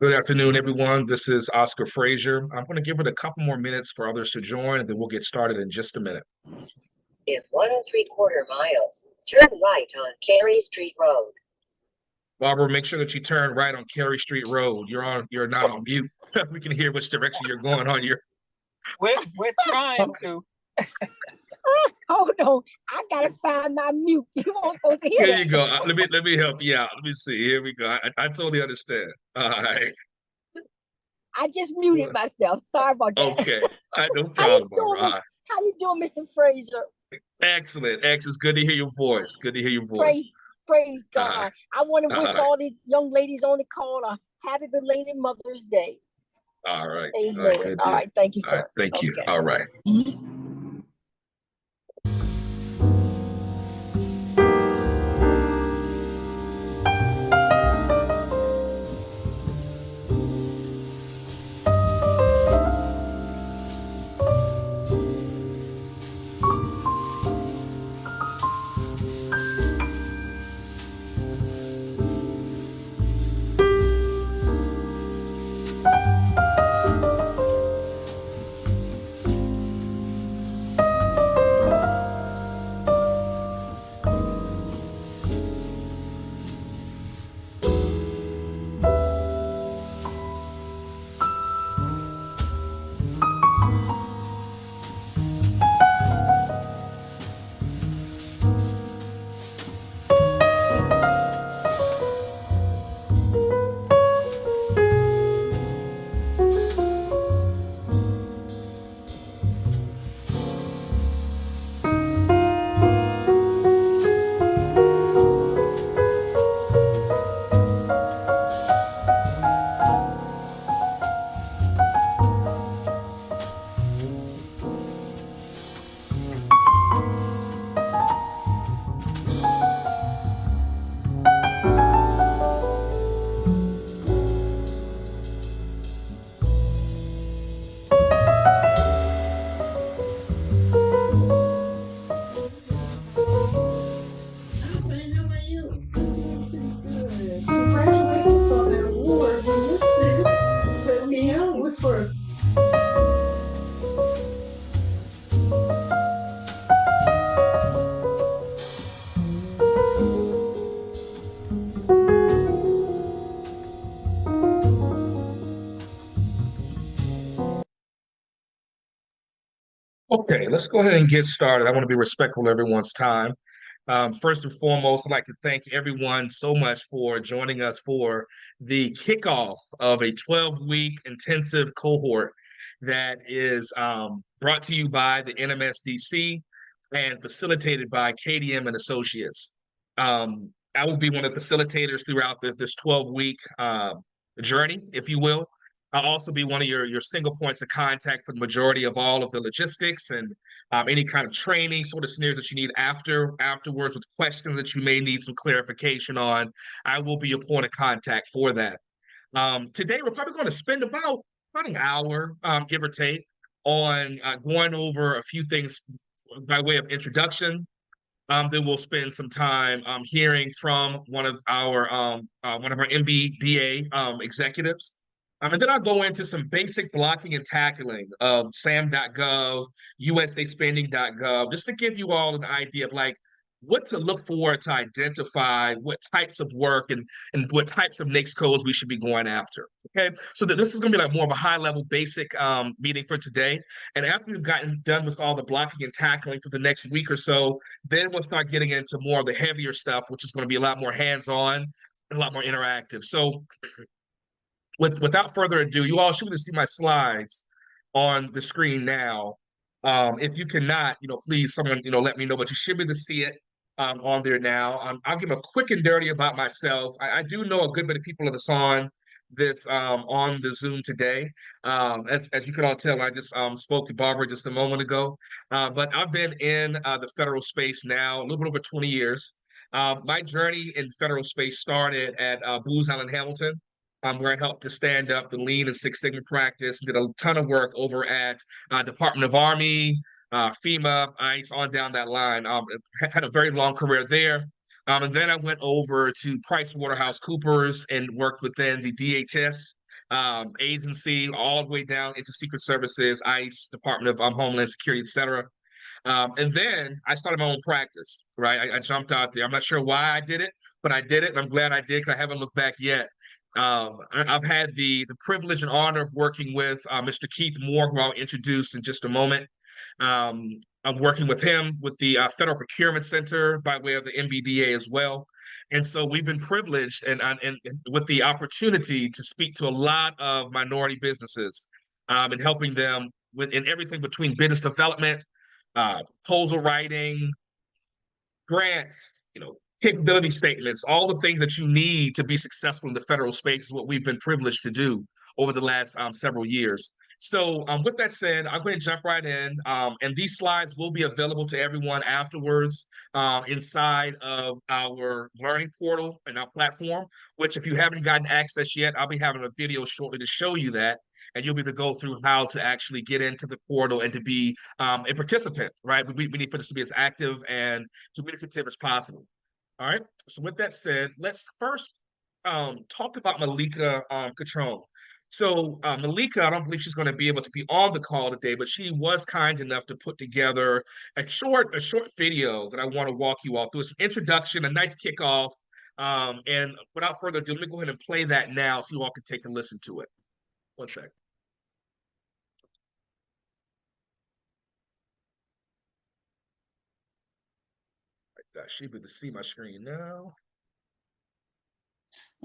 Good afternoon, everyone. This is Oscar Frazier. I'm going to give it a couple more minutes for others to join, and then we'll get started in just a minute. In 1 3/4 miles, turn right on Cary Street Road. Barbara, make sure that you turn right on Cary Street Road. You're not on mute. We can hear which direction you're going on your. We're trying to. Hold on, I gotta find my mute. You weren't supposed to hear Here that. you go. Let me help you out. Let me see. Here we go. I totally understand. All right. I just muted myself. Sorry about that. Okay. No How you problem, Barbara. doing, how you doing, Mr. Frazier? Excellent. Excellent. It's good to hear your voice. Good to hear your voice. Praise God. I want to wish right. all the young ladies on the call a happy belated Mother's Day. All right. Amen. All right. Thank you, sir. All right. Thank you. Okay. All right. Okay, let's go ahead and get started. I want to be respectful of everyone's time. First and foremost, I'd like to thank everyone so much for joining us for the kickoff of a 12-week intensive cohort that is brought to you by the NMSDC and facilitated by KDM and Associates. I will be one of the facilitators throughout this 12-week journey, if you will. I'll also be one of your single points of contact for the majority of all of the logistics and any kind of training sort of scenarios that you need afterwards with questions that you may need some clarification on. I will be your point of contact for that. Today, we're probably going to spend about an hour, give or take, on going over a few things by way of introduction. Then we'll spend some time hearing from one of our MBDA executives. And then I'll go into some basic blocking and tackling of SAM.gov, USAspending.gov, just to give you all an idea of like what to look for to identify what types of work and what types of NAICS codes we should be going after. Okay, so that this is going to be like more of a high level basic meeting for today. And after we've gotten done with all the blocking and tackling for the next week or so, then we'll start getting into more of the heavier stuff, which is going to be a lot more hands-on and a lot more interactive. So without further ado, you all should be able to see my slides on the screen now. If you cannot, please someone, let me know, but you should be able to see it on there now. I'll give a quick and dirty about myself. I do know a good bit of people that's on the Zoom today. As you can all tell, I just spoke to Barbara just a moment ago. But I've been in the federal space now a little bit over 20 years. My journey in federal space started at Booz Allen Hamilton, where I helped to stand up the Lean and Six Sigma practice, and did a ton of work over at Department of Army, FEMA, ICE, on down that line. Had a very long career there. And then I went over to PricewaterhouseCoopers and worked within the DHS agency, all the way down into Secret Services, ICE, Department of Homeland Security, et cetera. And then I started my own practice, right? I jumped out there. I'm not sure why I did it, but I did it, and I'm glad I did because I haven't looked back yet. I've had the privilege and honor of working with Mr. Keith Moore, who I'll introduce in just a moment. I'm working with him with the Federal Procurement Center by way of the MBDA as well. And so we've been privileged and with the opportunity to speak to a lot of minority businesses and helping them in everything between business development, proposal writing, grants, capability statements, all the things that you need to be successful in the federal space is what we've been privileged to do over the last several years. So with that said, I'm going to jump right in. And these slides will be available to everyone afterwards inside of our learning portal and our platform, which if you haven't gotten access yet, I'll be having a video shortly to show you that. And you'll be able to go through how to actually get into the portal and to be a participant, right? We need for this to be as active and communicative as possible. All right. So with that said, let's first talk about Malika Catrone. So Malika, I don't believe she's going to be able to be on the call today, but she was kind enough to put together a short video that I want to walk you all through. It's an introduction, a nice kickoff. And without further ado, let me go ahead and play that now so you all can take a listen to it. One sec. I should be able to see my screen now.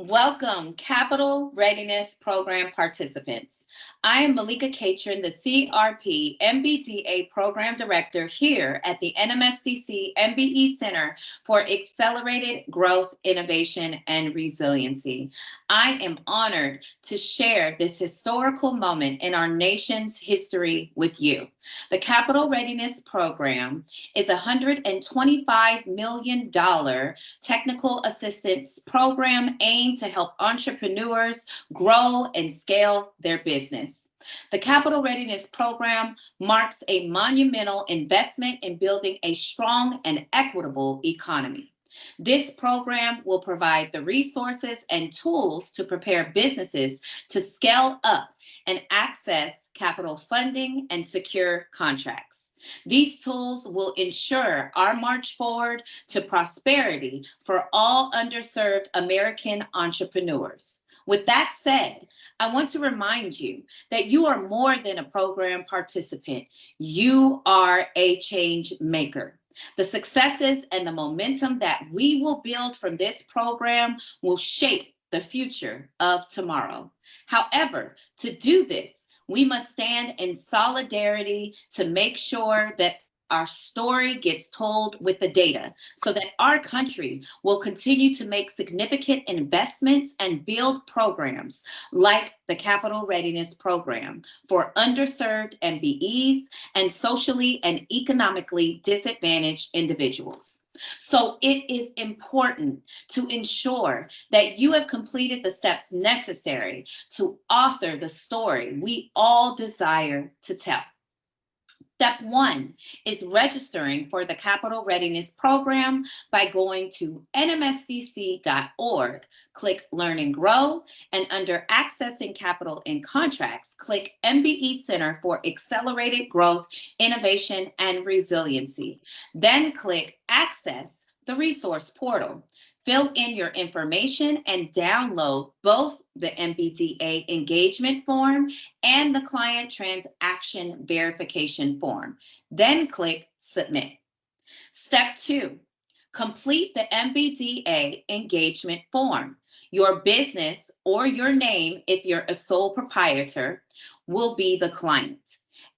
Welcome, Capital Readiness Program participants. I am Malika Catron, the CRP MBDA Program Director here at the NMSDC MBE Center for Accelerated Growth, Innovation, and Resiliency. I am honored to share this historical moment in our nation's history with you. The Capital Readiness Program is a $125 million technical assistance program aimed to help entrepreneurs grow and scale their business. The Capital Readiness Program marks a monumental investment in building a strong and equitable economy. This program will provide the resources and tools to prepare businesses to scale up and access capital funding and secure contracts. These tools will ensure our march forward to prosperity for all underserved American entrepreneurs. With that said, I want to remind you that you are more than a program participant. You are a change maker. The successes and the momentum that we will build from this program will shape the future of tomorrow. However, to do this, we must stand in solidarity to make sure that our story gets told with the data so that our country will continue to make significant investments and build programs like the Capital Readiness Program for underserved MBEs and socially and economically disadvantaged individuals. So it is important to ensure that you have completed the steps necessary to author the story we all desire to tell. Step 1 is registering for the Capital Readiness Program by going to nmsdc.org, click Learn and Grow, and under Accessing Capital and Contracts, click MBE Center for Accelerated Growth, Innovation, and Resiliency. Then click Access the Resource Portal. Fill in your information and download both the MBDA engagement form and the client transaction verification form. Then click Submit. Step 2, complete the MBDA engagement form. Your business or your name, if you're a sole proprietor, will be the client.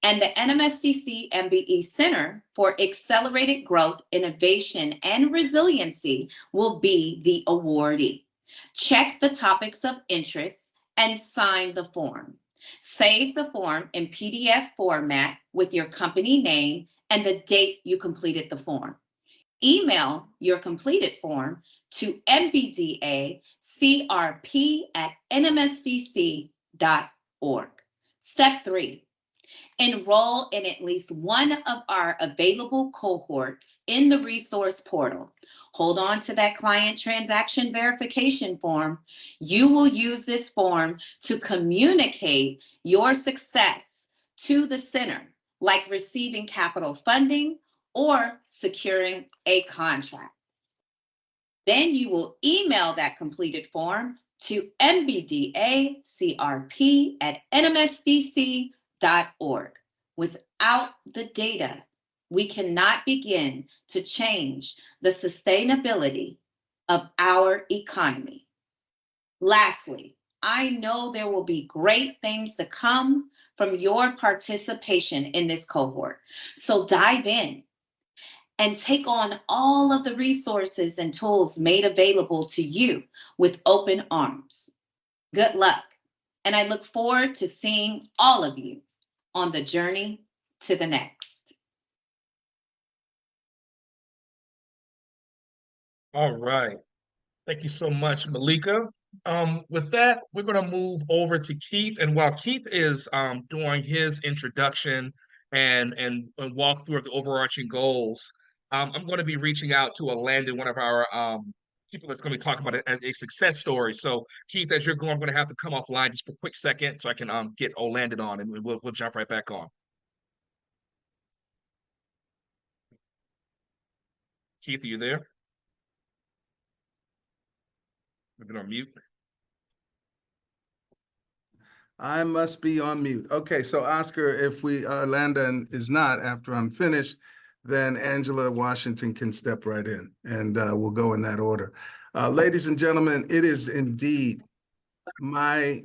And the NMSDC MBE Center for Accelerated Growth, Innovation, and Resiliency will be the awardee. Check the topics of interest and sign the form. Save the form in PDF format with your company name and the date you completed the form. Email your completed form to mbdacrp@nmsdc.org. Step 3. Enroll in at least one of our available cohorts in the resource portal. Hold on to that client transaction verification form. You will use this form to communicate your success to the center, like receiving capital funding or securing a contract. Then you will email that completed form to mbdacrp@nmsdc.org. Without the data, we cannot begin to change the sustainability of our economy. Lastly, I know there will be great things to come from your participation in this cohort. So dive in and take on all of the resources and tools made available to you with open arms. Good luck, and I look forward to seeing all of you on the journey to the next. All right. Thank you so much, Malika. With that, we're going to move over to Keith. And while Keith is doing his introduction and walk through of the overarching goals, I'm going to be reaching out to Landon, one of our people that's going to be talking about a success story. So, Keith, as you're going, I'm going to have to come offline just for a quick second so I can get Landon on, and we'll jump right back on. Keith, are you there? We've been on mute. I must be on mute. Okay, so Oscar, if Landon is not after I'm finished, then Angela Washington can step right in, and we'll go in that order. Ladies and gentlemen, it is indeed my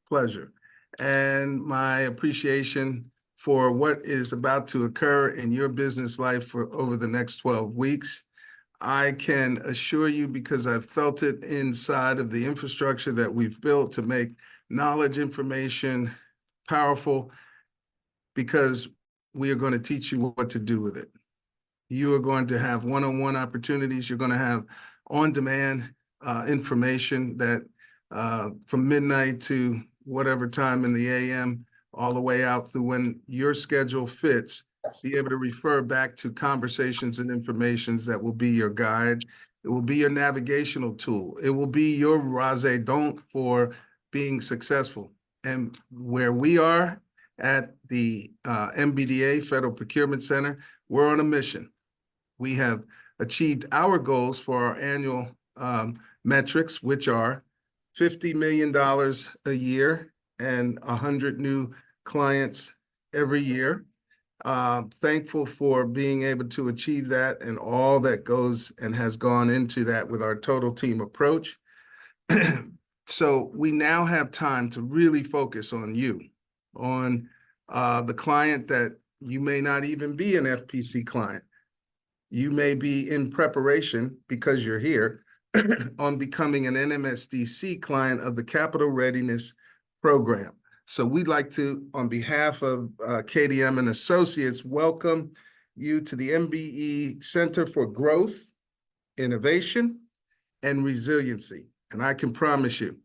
pleasure and my appreciation for what is about to occur in your business life for over the next 12 weeks. I can assure you, because I've felt it inside of the infrastructure that we've built to make knowledge, information powerful, because we are going to teach you what to do with it. You are going to have one-on-one opportunities. You're going to have on-demand information that from midnight to whatever time in the AM, all the way out through when your schedule fits, be able to refer back to conversations and informations that will be your guide. It will be your navigational tool. It will be your raison d'etre for being successful. And where we are at the MBDA Federal Procurement Center, we're on a mission. We have achieved our goals for our annual metrics, which are $50 million a year and 100 new clients every year. Thankful for being able to achieve that and all that goes and has gone into that with our total team approach. So we now have time to really focus on you, on the client that you may not even be an FPC client. You may be in preparation, because you're here, on becoming an NMSDC client of the Capital Readiness Program. So we'd like to, on behalf of KDM and Associates, welcome you to the MBE Center for Growth, Innovation, and Resiliency. And I can promise you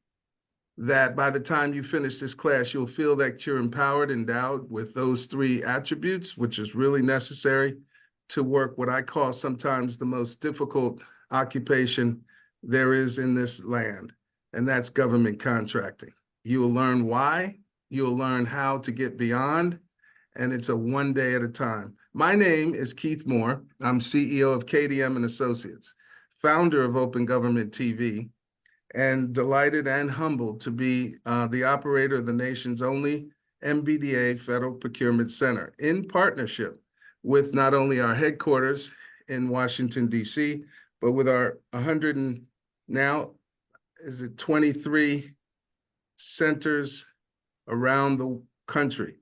that by the time you finish this class, you'll feel that you're empowered, endowed with those three attributes, which is really necessary to work what I call sometimes the most difficult occupation there is in this land, and that's government contracting. You will learn why, you'll learn how to get beyond, and it's a one day at a time. My name is Keith Moore. I'm CEO of KDM and Associates, founder of Open Government TV, and delighted and humbled to be the operator of the nation's only MBDA Federal Procurement Center, in partnership with not only our headquarters in Washington, D.C., but with our 23 centers around the country,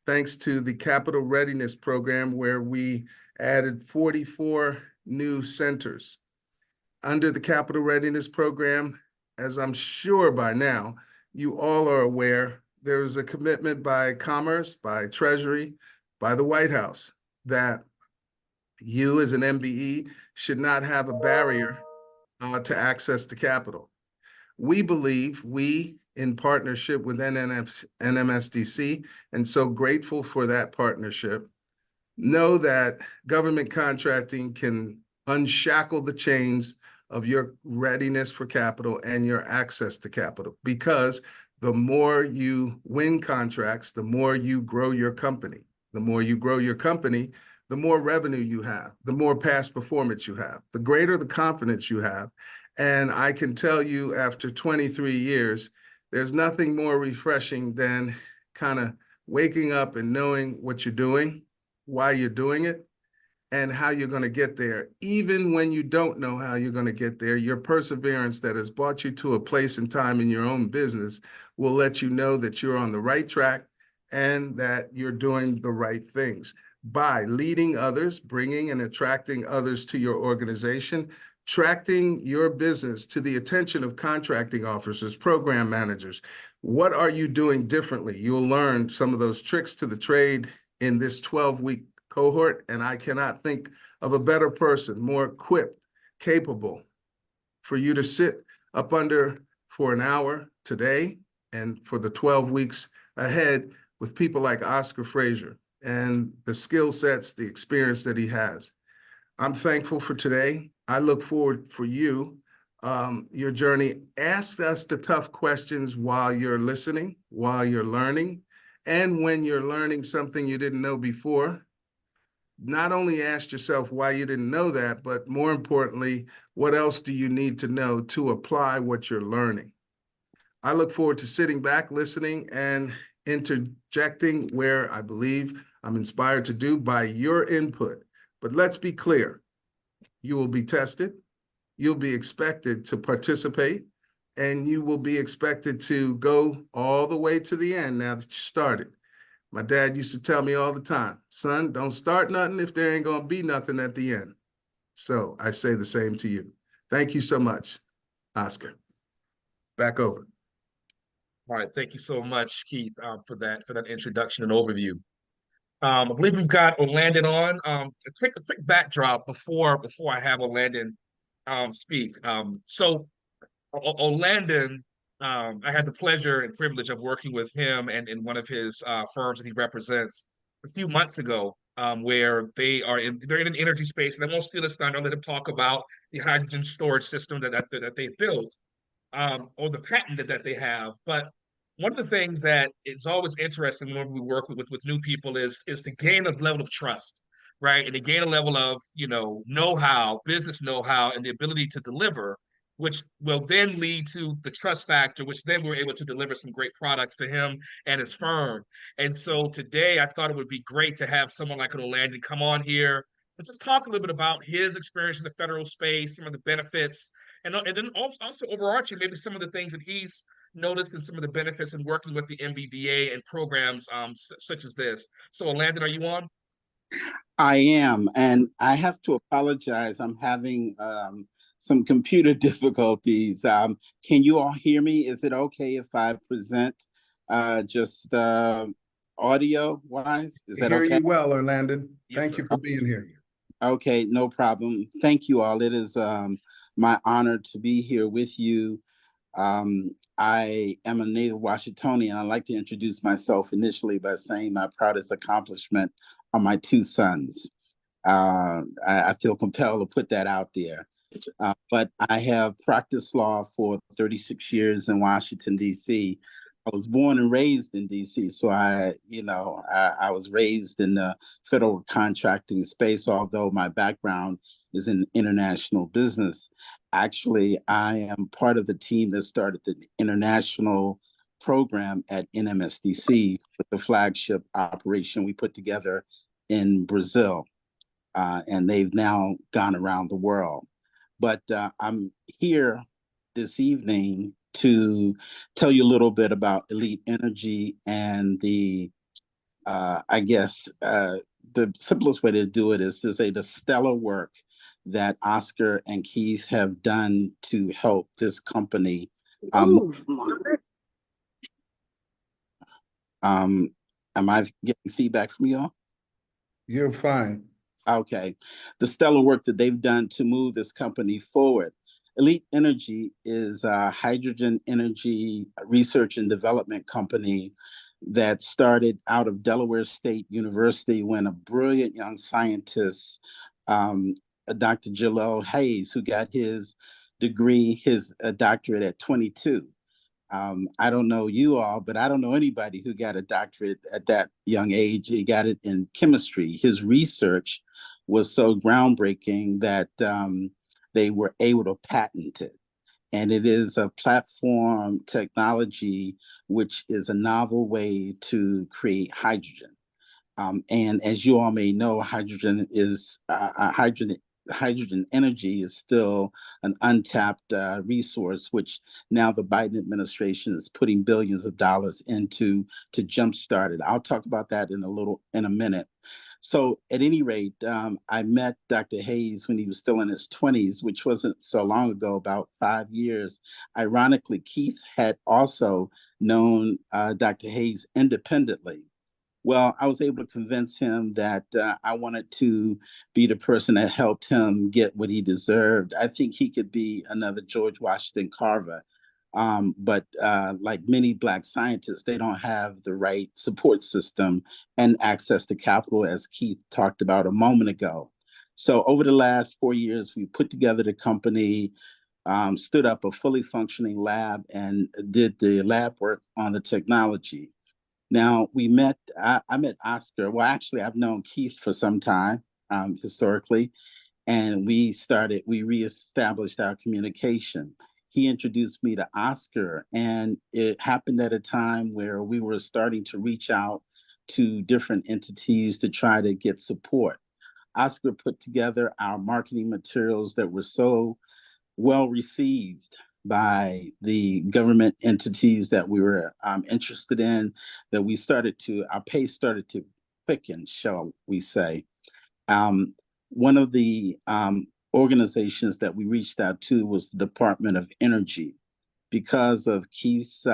thanks to the Capital Readiness Program, where we added 44 new centers. Under the Capital Readiness Program, as I'm sure by now you all are aware, there is a commitment by Commerce, by Treasury, by the White House, that you as an MBE should not have a barrier to access to capital. We believe, we in partnership with NMSDC, and so grateful for that partnership, know that government contracting can unshackle the chains of your readiness for capital and your access to capital, because the more you win contracts, the more you grow your company. The more you grow your company, the more revenue you have, the more past performance you have, the greater the confidence you have. And I can tell you, after 23 years, there's nothing more refreshing than kind of waking up and knowing what you're doing, why you're doing it, and how you're going to get there. Even when you don't know how you're going to get there, your perseverance that has brought you to a place and time in your own business will let you know that you're on the right track and that you're doing the right things by leading others, bringing and attracting others to your organization, attracting your business to the attention of contracting officers, program managers. What are you doing differently? You'll learn some of those tricks to the trade in this 12-week cohort, and I cannot think of a better person, more equipped, capable for you to sit up under for an hour today and for the 12 weeks ahead with people like Oscar Frazier and the skill sets, the experience that he has. I'm thankful for today. I look forward for you, your journey. Ask us the tough questions while you're listening, while you're learning, and when you're learning something you didn't know before. Not only ask yourself why you didn't know that, but more importantly, what else do you need to know to apply what you're learning? I look forward to sitting back, listening, and interjecting where I believe I'm inspired to do by your input. But let's be clear, you will be tested, you'll be expected to participate, and you will be expected to go all the way to the end now that you started. My dad used to tell me all the time, son, don't start nothing if there ain't gonna be nothing at the end. So I say the same to you. Thank you so much, Oscar. Back over. All right, thank you so much, Keith, for that introduction and overview. I believe we've got Orlandon on. A quick backdrop before I have Orlandon speak. So Orlandon, I had the pleasure and privilege of working with him and in one of his firms that he represents a few months ago, where they're in an energy space, and I won't steal his thunder. I'll let him talk about the hydrogen storage system that they built, or the patent that they have. But one of the things that is always interesting when we work with new people is to gain a level of trust, right? And to gain a level of know-how, business know-how, and the ability to deliver, which will then lead to the trust factor, which then we're able to deliver some great products to him and his firm. And so today I thought it would be great to have someone like Orlandon come on here and just talk a little bit about his experience in the federal space, some of the benefits, and then also overarching maybe some of the things that he's noticed and some of the benefits in working with the MBDA and programs such as this. So Orlandon, are you on? I am, and I have to apologize. I'm having some computer difficulties. Can you all hear me? Is it okay if I present just audio-wise? Is that okay? Hear you well, Orlandon. Yes, Thank sir. you for being here. Okay, no problem. Thank you all. It is my honor to be here with you. I am a native Washingtonian. I'd like to introduce myself initially by saying my proudest accomplishment are my two sons. I feel compelled to put that out there. But I have practiced law for 36 years in Washington, D.C. I was born and raised in D.C., so I was raised in the federal contracting space, although my background is in international business. Actually, I am part of the team that started the international program at NMSDC with the flagship operation we put together in Brazil. And they've now gone around the world. But I'm here this evening to tell you a little bit about Elite Energy and the simplest way to do it is to say the stellar work that Oscar and Keith have done to help this company. Am I getting feedback from you all? You're fine. Okay. The stellar work that they've done to move this company forward. Elite Energy is a hydrogen energy research and development company that started out of Delaware State University when a brilliant young scientist, Dr. Jalil Hayes, who got his degree, his doctorate at 22. I don't know you all, but I don't know anybody who got a doctorate at that young age. He got it in chemistry. His research was so groundbreaking that they were able to patent it. And it is a platform technology, which is a novel way to create hydrogen. And as you all may know, hydrogen energy is still an untapped resource, which now the Biden administration is putting billions of dollars into to jumpstart it. I'll talk about that in a minute. So at any rate, I met Dr. Hayes when he was still in his 20s, which wasn't so long ago, about 5 years. Ironically, Keith had also known Dr. Hayes independently. Well, I was able to convince him that I wanted to be the person that helped him get what he deserved. I think he could be another George Washington Carver. But like many Black scientists, they don't have the right support system and access to capital, as Keith talked about a moment ago. So over the last 4 years, we put together the company, stood up a fully functioning lab, and did the lab work on the technology. Now I met Oscar. Well, actually, I've known Keith for some time, historically, and we reestablished our communication. He introduced me to Oscar, and it happened at a time where we were starting to reach out to different entities to try to get support. Oscar put together our marketing materials that were so well received by the government entities that we were interested in, that our pace started to quicken, shall we say. One of the organizations that we reached out to was the Department of Energy. Because of Keith's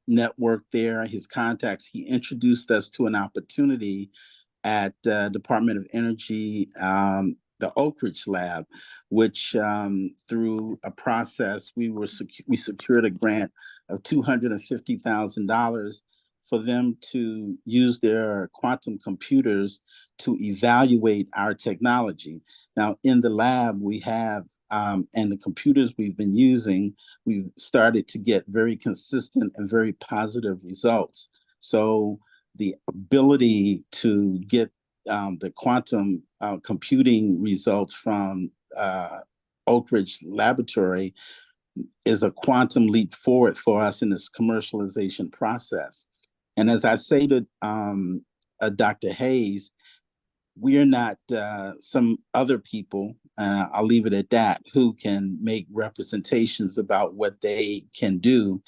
network there, his contacts, he introduced us to an opportunity at Department of Energy, the Oak Ridge Lab, which through a process, we secured a grant of $250,000 for them to use their quantum computers to evaluate our technology. Now, in the lab, we have, and the computers we've been using, we've started to get very consistent and very positive results. So the ability to get the quantum computing results from Oak Ridge Laboratory is a quantum leap forward for us in this commercialization process. And as I say to Dr. Hayes, we are not some other people, and I'll leave it at that, who can make representations about what they can do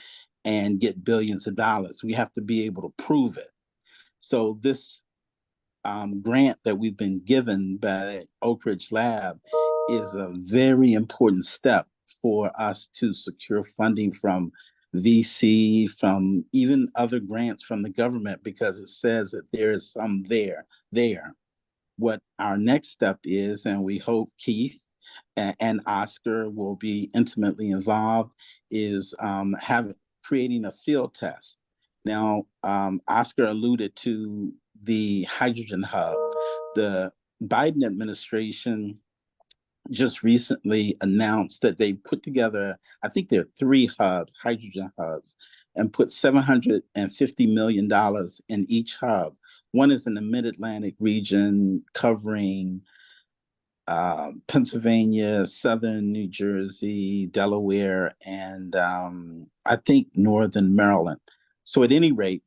and get billions of dollars. We have to be able to prove it. So this grant that we've been given by Oak Ridge Lab is a very important step for us to secure funding from VC, from even other grants from the government, because it says that there is some there. What our next step is, and we hope Keith and Oscar will be intimately involved, is creating a field test. Now, Oscar alluded to the hydrogen hub. The Biden administration just recently announced that they put together, I think there are 3 hubs, hydrogen hubs, and put $750 million in each hub. One is in the Mid-Atlantic region, covering Pennsylvania, Southern New Jersey, Delaware, and I think Northern Maryland. So at any rate,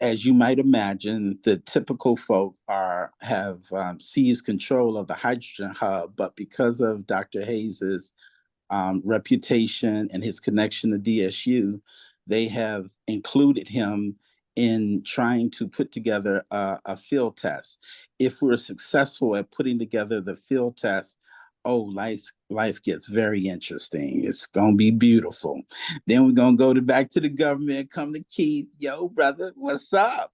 as you might imagine, the typical folk have seized control of the hydrogen hub, but because of Dr. Hayes's reputation and his connection to DSU, they have included him in trying to put together a field test. If we're successful at putting together the field test, life gets very interesting. It's gonna be beautiful. Then we're gonna go back to the government, come to Keith. Yo, brother, what's up?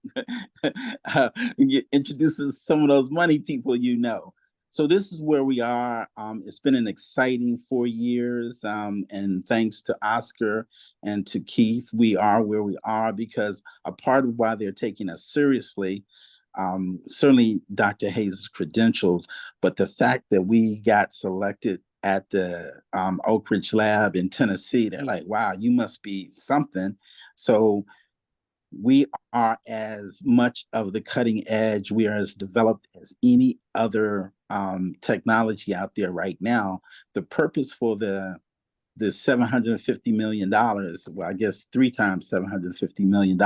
Introducing some of those money people, So this is where we are. It's been an exciting 4 years, and thanks to Oscar and to Keith, we are where we are because a part of why they're taking us seriously, certainly Dr. Hayes' credentials, but the fact that we got selected at the Oak Ridge Lab in Tennessee, they're like, wow, you must be something. So we are as much of the cutting edge, we are as developed as any other technology out there right now. The purpose for the $750 million, well, I guess 3 times $750 million,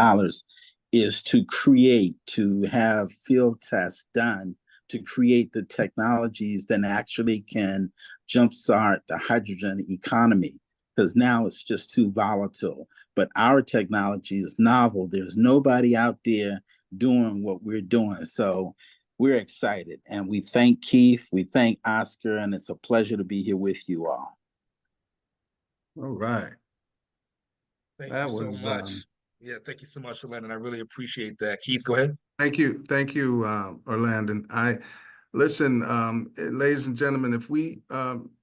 is to have field tests done to create the technologies that actually can jumpstart the hydrogen economy, because now it's just too volatile. But our technology is novel. There's nobody out there doing what we're doing. So we're excited, and we thank Keith, we thank Oscar, and it's a pleasure to be here with you all. All right. Thank That you so was, much. Yeah, thank you so much, Orlando. I really appreciate that. Keith, go ahead. Thank you, Orlando. Listen, ladies and gentlemen, if we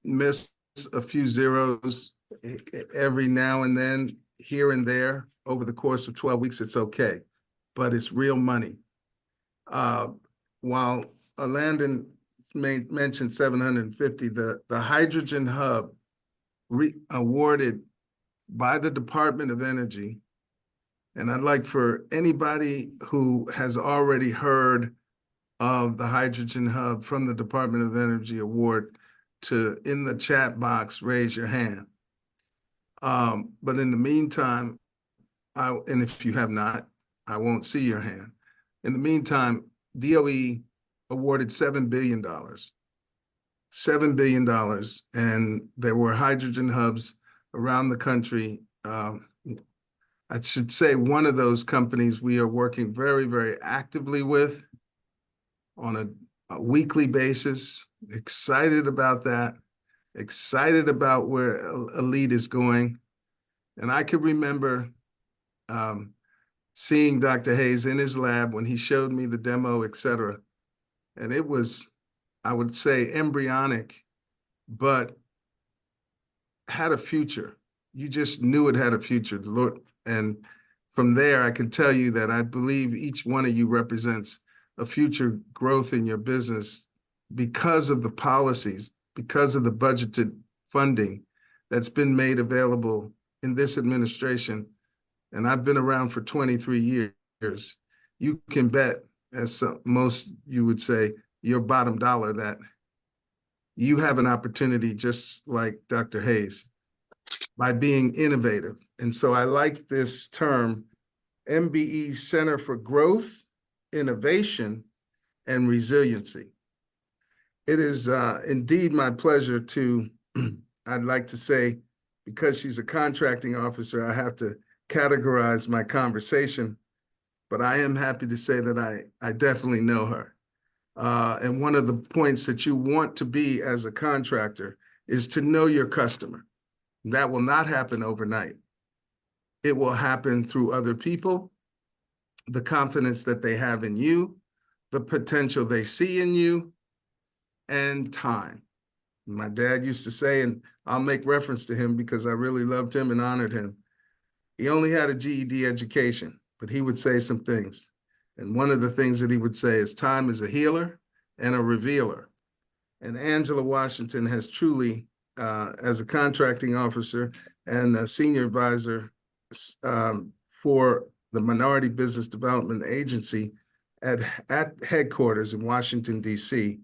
miss a few zeros every now and then, here and there, over the course of 12 weeks, it's okay, but it's real money. While Orlando mentioned 750, the hydrogen hub awarded by the Department of Energy. And I'd like for anybody who has already heard of the Hydrogen Hub from the Department of Energy award to, in the chat box, raise your hand. But in the meantime, and if you have not, I won't see your hand. In the meantime, DOE awarded $7 billion. $7 billion, and there were hydrogen hubs around the country. I should say one of those companies we are working very, very actively with on a weekly basis. Excited about that. Excited about where Elite is going. And I could remember seeing Dr. Hayes in his lab when he showed me the demo, et cetera. And it was, I would say, embryonic, but had a future. You just knew it had a future. The Lord, and from there, I can tell you that I believe each one of you represents a future growth in your business because of the policies, because of the budgeted funding that's been made available in this administration. And I've been around for 23 years. You can bet, as most you would say, your bottom dollar, that you have an opportunity just like Dr. Hayes by being innovative. And so I like this term, MBE Center for Growth, Innovation, and Resiliency. It is indeed my pleasure to, I'd like to say, because she's a contracting officer, I have to categorize my conversation, but I am happy to say that I definitely know her. And one of the points that you want to be as a contractor is to know your customer. That will not happen overnight. It will happen through other people, the confidence that they have in you, the potential they see in you, and time. My dad used to say, and I'll make reference to him because I really loved him and honored him. He only had a GED education, but he would say some things. And one of the things that he would say is time is a healer and a revealer. And Angela Washington has truly, as a contracting officer and a senior advisor for the Minority Business Development Agency at headquarters in Washington, D.C.,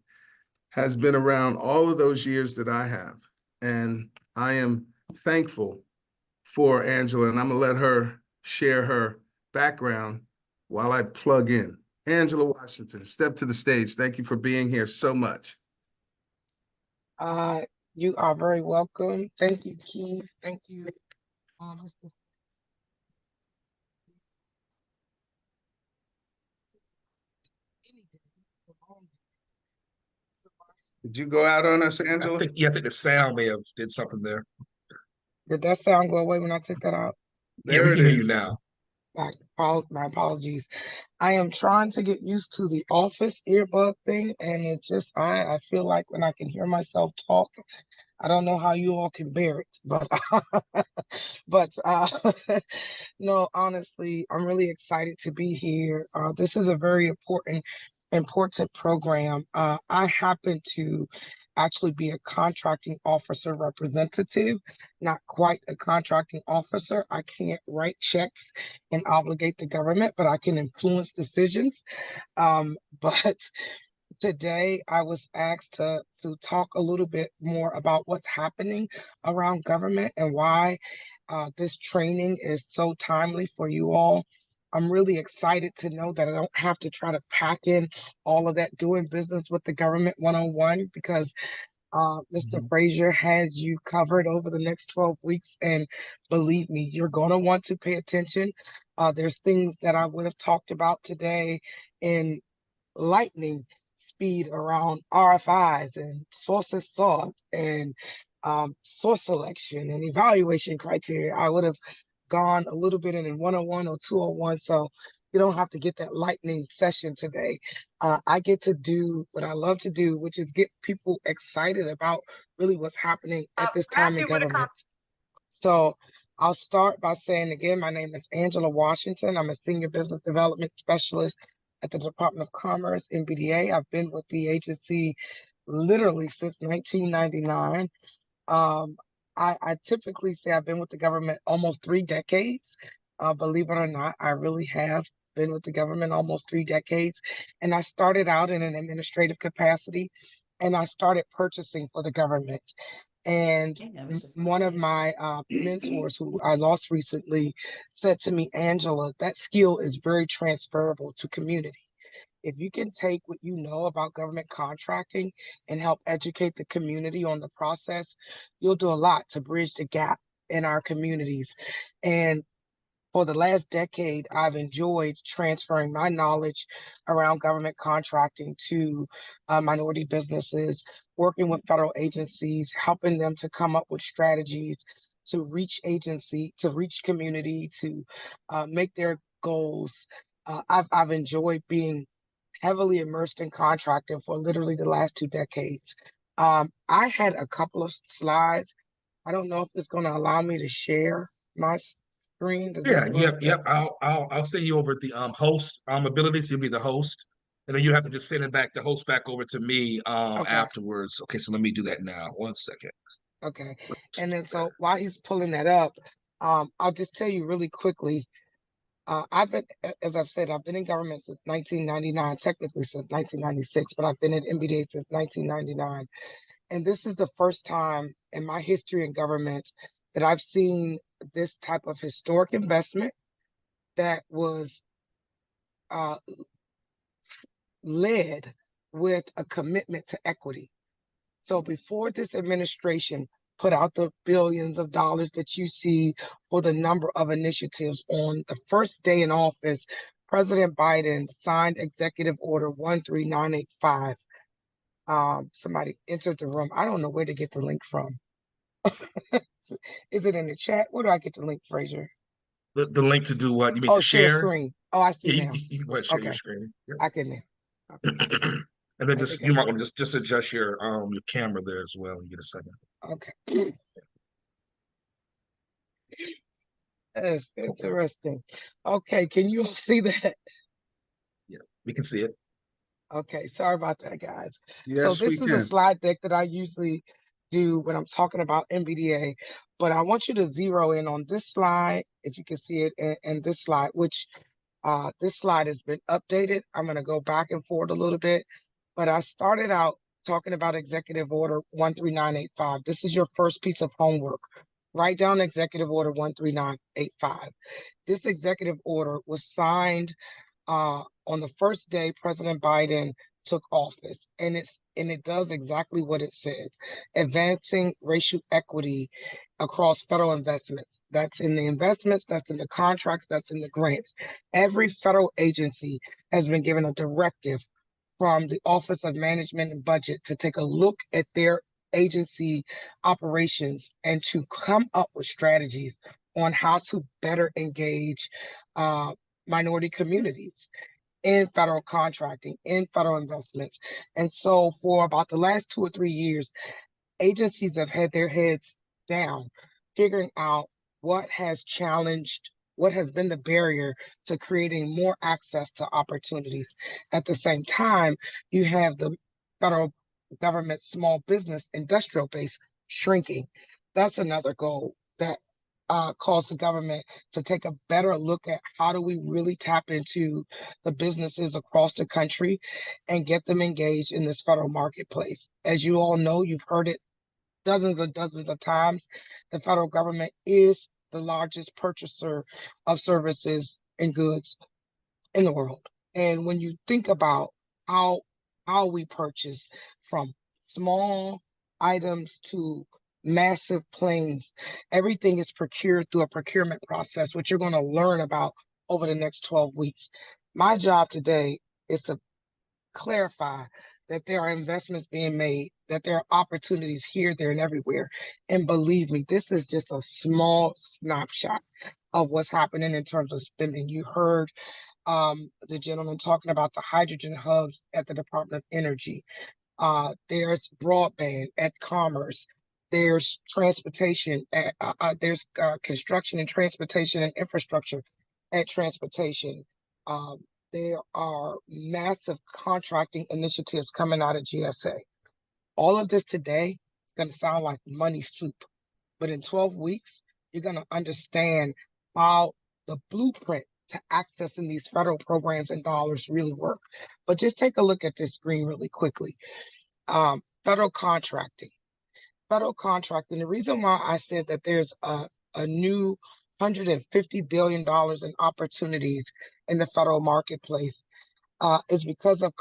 has been around all of those years that I have. And I am thankful for Angela, and I'm gonna let her share her background while I plug in. Angela Washington, step to the stage. Thank you for being here so much. You are very welcome. Thank you, Keith. Thank you, Mr. Did you go out on us, Angela? I think the sound may have did something there. Did that sound go away when I took that out? Yeah, we There can it hear you is. now. My apologies. I am trying to get used to the office earbud thing, and it just I feel like when I can hear myself talk, I don't know how you all can bear it, but but no, honestly, I'm really excited to be here. This is a very important program. I happen to actually be a contracting officer representative, not quite a contracting officer. I can't write checks and obligate the government, but I can influence decisions. But today I was asked to talk a little bit more about what's happening around government and why this training is so timely for you all. I'm really excited to know that I don't have to try to pack in all of that doing business with the government 101 because Mr. Frazier has you covered over the next 12 weeks. And believe me, you're going to want to pay attention. There's things that I would have talked about today in lightning speed around RFIs and sources sought and source selection and evaluation criteria. I would have gone a little bit in 101 or 201. So you don't have to get that lightning session today. I get to do what I love to do, which is get people excited about really what's happening at this time in government. So I'll start by saying again, my name is Angela Washington. I'm a senior business development specialist at the Department of Commerce, NBDA. I've been with the agency literally since 1999. I typically say I've been with the government almost 3 decades. Believe it or not, I really have been with the government almost 3 decades. And I started out in an administrative capacity and I started purchasing for the government. And one of my mentors who I lost recently said to me, Angela, that skill is very transferable to community. If you can take what you know about government contracting and help educate the community on the process, you'll do a lot to bridge the gap in our communities. And for the last decade, I've enjoyed transferring my knowledge around government contracting to minority businesses, working with federal agencies, helping them to come up with strategies to reach community, to make their goals. I've enjoyed being heavily immersed in contracting for literally the last 2 decades. I had a couple of slides. I don't know if it's going to allow me to share my screen. Does Yeah, it yep, look? yep. I'll send you over the host abilities. You'll be the host, and then you have to just send it back the host back over to me Okay. afterwards. Okay, so let me do that now. 1 second. Okay. And then so while he's pulling that up, I'll just tell you really quickly. I've been, as I've said, I've been in government since 1999, technically since 1996, but I've been at NBDA since 1999. And this is the first time in my history in government that I've seen this type of historic investment that was led with a commitment to equity. So before this administration put out the billions of dollars that you see for the number of initiatives, on the first day in office, President Biden signed Executive Order 13985. Somebody entered the room. I don't know where to get the link from. Is it in the chat? Where do I get the link, Frazier? The link to do what? You mean Oh, to share share? screen. Oh, I see Yeah, now. you want to share your Okay, screen. Yeah. I can. And then I just think you might want to just adjust your camera there as well when you get a second. okay. That's interesting. Okay, can you all see that? Yeah, we can see it. Okay, sorry about that, guys. So Yes, we this is a can. slide deck that I usually do when I'm talking about NBDA, but I want you to zero in on this slide, if you can see it, and this slide, which this slide has been updated. I'm going to go back and forth a little bit, but I started out talking about Executive Order 13985. This is your first piece of homework. Write down Executive Order 13985. This executive order was signed on the first day President Biden took office, and it does exactly what it says: advancing racial equity across federal investments. That's in the investments, that's in the contracts, that's in the grants. Every federal agency has been given a directive from the Office of Management and Budget to take a look at their agency operations and to come up with strategies on how to better engage minority communities in federal contracting, in federal investments. And so for about the last 2 or 3 years, agencies have had their heads down, figuring out what has challenged, what has been the barrier to creating more access to opportunities. At the same time, you have the federal government small business industrial base shrinking. That's another goal that calls the government to take a better look at how do we really tap into the businesses across the country and get them engaged in this federal marketplace. As you all know, you've heard it dozens and dozens of times, the federal government is the largest purchaser of services and goods in the world. And when you think about how we purchase from small items to massive planes, everything is procured through a procurement process, which you're going to learn about over the next 12 weeks. My job today is to clarify that there are investments being made, that there are opportunities here, there, and everywhere. And believe me, this is just a small snapshot of what's happening in terms of spending. You heard the gentleman talking about the hydrogen hubs at the Department of Energy. There's broadband at Commerce. There's transportation. There's construction and transportation and infrastructure at transportation. There are massive contracting initiatives coming out of GSA. All of this today is going to sound like money soup, but in 12 weeks, you're going to understand how the blueprint to accessing these federal programs and dollars really work. But just take a look at this screen really quickly. Federal contracting. Federal contracting, the reason why I said that there's a new $150 billion in opportunities in the federal marketplace is because of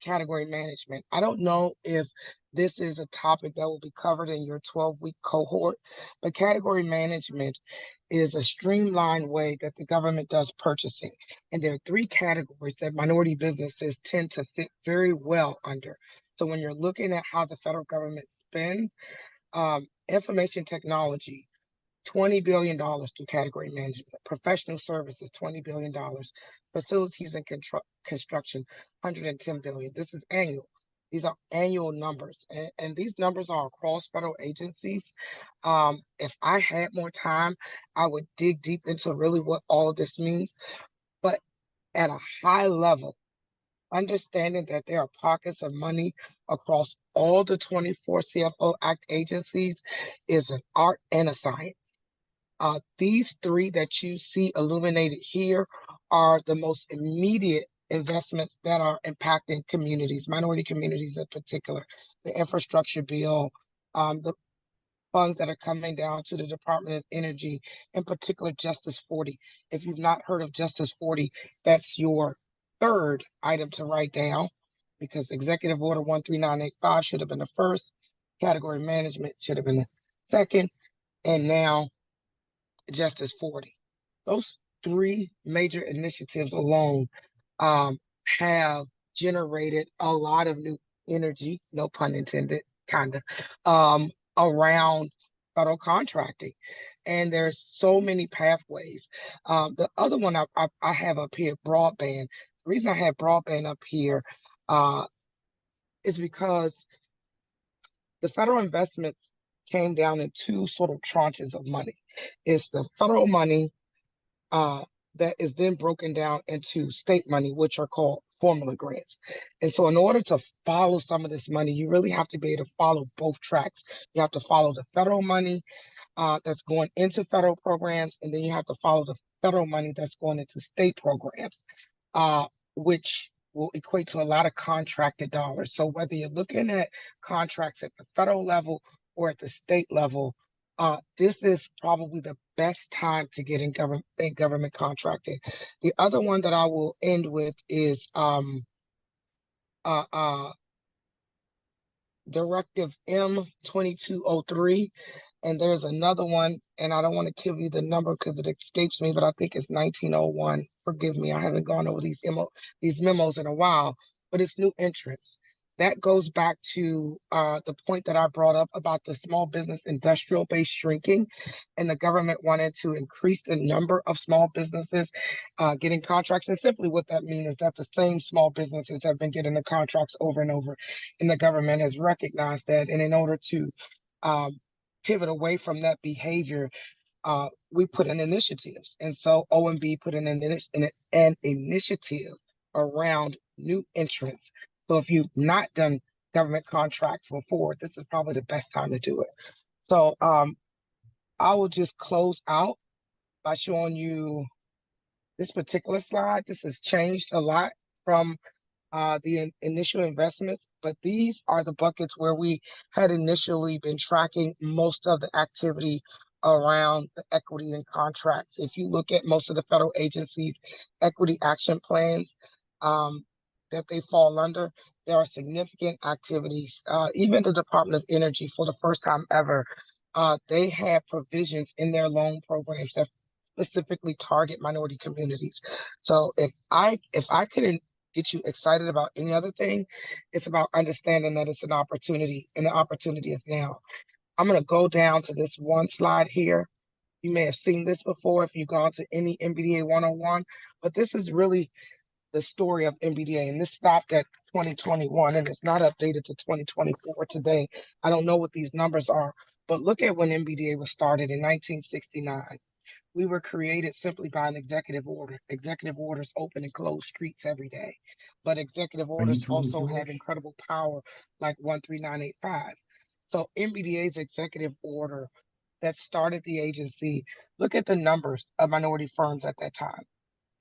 category management. I don't know if this is a topic that will be covered in your 12-week cohort, but category management is a streamlined way that the government does purchasing. And there are 3 categories that minority businesses tend to fit very well under. So when you're looking at how the federal government spends, information technology, $20 billion through category management, professional services, $20 billion, facilities and construction, $110 billion. This is annual. These are annual numbers, and these numbers are across federal agencies. If I had more time, I would dig deep into really what all of this means. But at a high level, understanding that there are pockets of money across all the 24 CFO Act agencies is an art and a science. These 3 that you see illuminated here are the most immediate investments that are impacting communities, minority communities in particular. The infrastructure bill, the funds that are coming down to the Department of Energy, in particular Justice 40. If you've not heard of Justice 40, that's your 3rd item to write down, because Executive Order 13985 should have been the first, category management should have been the second, and now Justice 40. Those 3 major initiatives alone have generated a lot of new energy, no pun intended, kind of, around federal contracting. And there's so many pathways. The other one I have up here, broadband. The reason I have broadband up here is because the federal investments came down in 2 sort of tranches of money. It's the federal money that is then broken down into state money, which are called formula grants. And so in order to follow some of this money, you really have to be able to follow both tracks. You have to follow the federal money that's going into federal programs, and then you have to follow the federal money that's going into state programs, which will equate to a lot of contracted dollars. So whether you're looking at contracts at the federal level or at the state level, this is probably the best time to get in government contracting. The other one that I will end with is Directive M2203. And there's another one, and I don't want to give you the number because it escapes me, but I think it's 1901. Forgive me, I haven't gone over these memos in a while, but it's new entrants. that goes back to the point that I brought up about the small business industrial base shrinking, and the government wanted to increase the number of small businesses getting contracts. And simply what that means is that the same small businesses have been getting the contracts over and over, and the government has recognized that. And in order to pivot away from that behavior, we put in initiatives. And so OMB put in an initiative around new entrants. So if you've not done government contracts before, this is probably the best time to do it. So I will just close out by showing you this particular slide. This has changed a lot from the initial investments, but these are the buckets where we had initially been tracking most of the activity around the equity and contracts. If you look at most of the federal agencies' equity action plans that they fall under, there are significant activities. Even the Department of Energy, for the first time ever, they have provisions in their loan programs that specifically target minority communities. So if I couldn't get you excited about any other thing, it's about understanding that it's an opportunity, and the opportunity is now. I'm going to go down to this one slide here. You may have seen this before if you've gone to any MBDA 101, but this is really the story of MBDA, and this stopped at 2021, and it's not updated to 2024 today. I don't know what these numbers are, but look at when MBDA was started in 1969. We were created simply by an executive order. Executive orders open and close streets every day, but executive orders also have incredible power, like 13985. So MBDA's executive order that started the agency, look at the numbers of minority firms at that time.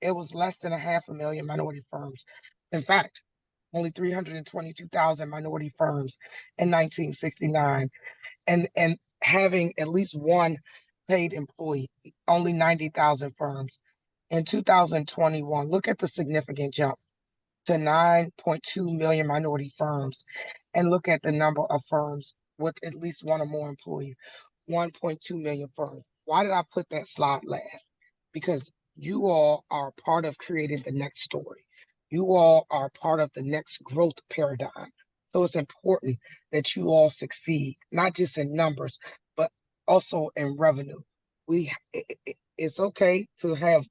It was less than 500,000 minority firms. In fact, only 322,000 minority firms in 1969, and having at least one paid employee, only 90,000 firms. In 2021, look at the significant jump to 9.2 million minority firms, and look at the number of firms with at least one or more employees, 1.2 million firms. Why did I put that slide last? Because you all are part of creating the next story. You all are part of the next growth paradigm. So it's important that you all succeed, not just in numbers, but also in revenue. It's okay to have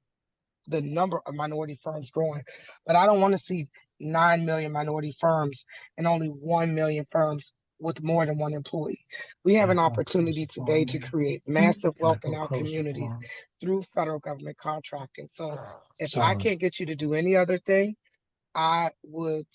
the number of minority firms growing, but I don't want to see 9 million minority firms and only 1 million firms with more than one employee. We have an opportunity today to create massive wealth in our communities through federal government contracting. So if I can't get you to do any other thing, I would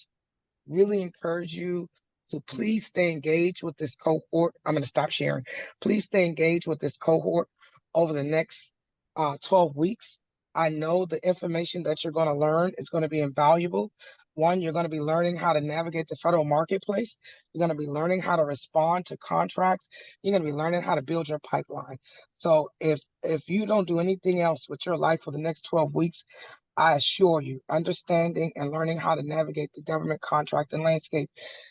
really encourage you to please stay engaged with this cohort. I'm going to stop sharing. Please stay engaged with this cohort over the next 12 weeks. I know the information that you're going to learn is going to be invaluable. One, you're going to be learning how to navigate the federal marketplace. You're going to be learning how to respond to contracts. You're going to be learning how to build your pipeline. So if you don't do anything else with your life for the next 12 weeks, I assure you, understanding and learning how to navigate the government contracting landscape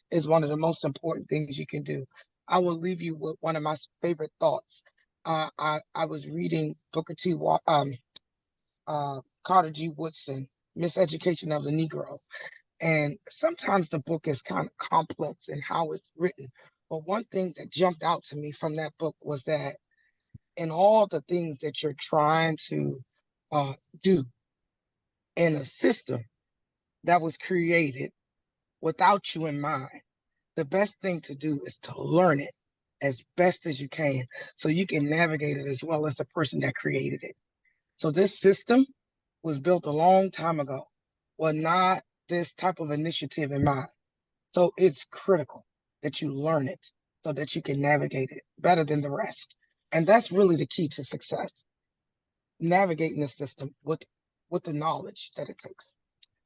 is one of the most important things you can do. I will leave you with one of my favorite thoughts. I was reading Booker T. Carter G. Woodson, Miseducation of the Negro. And sometimes the book is kind of complex in how it's written. But one thing that jumped out to me from that book was that in all the things that you're trying to do in a system that was created without you in mind, the best thing to do is to learn it as best as you can so you can navigate it as well as the person that created it. So this system was built a long time ago with not this type of initiative in mind. So it's critical that you learn it so that you can navigate it better than the rest. And that's really the key to success, navigating the system with the knowledge that it takes.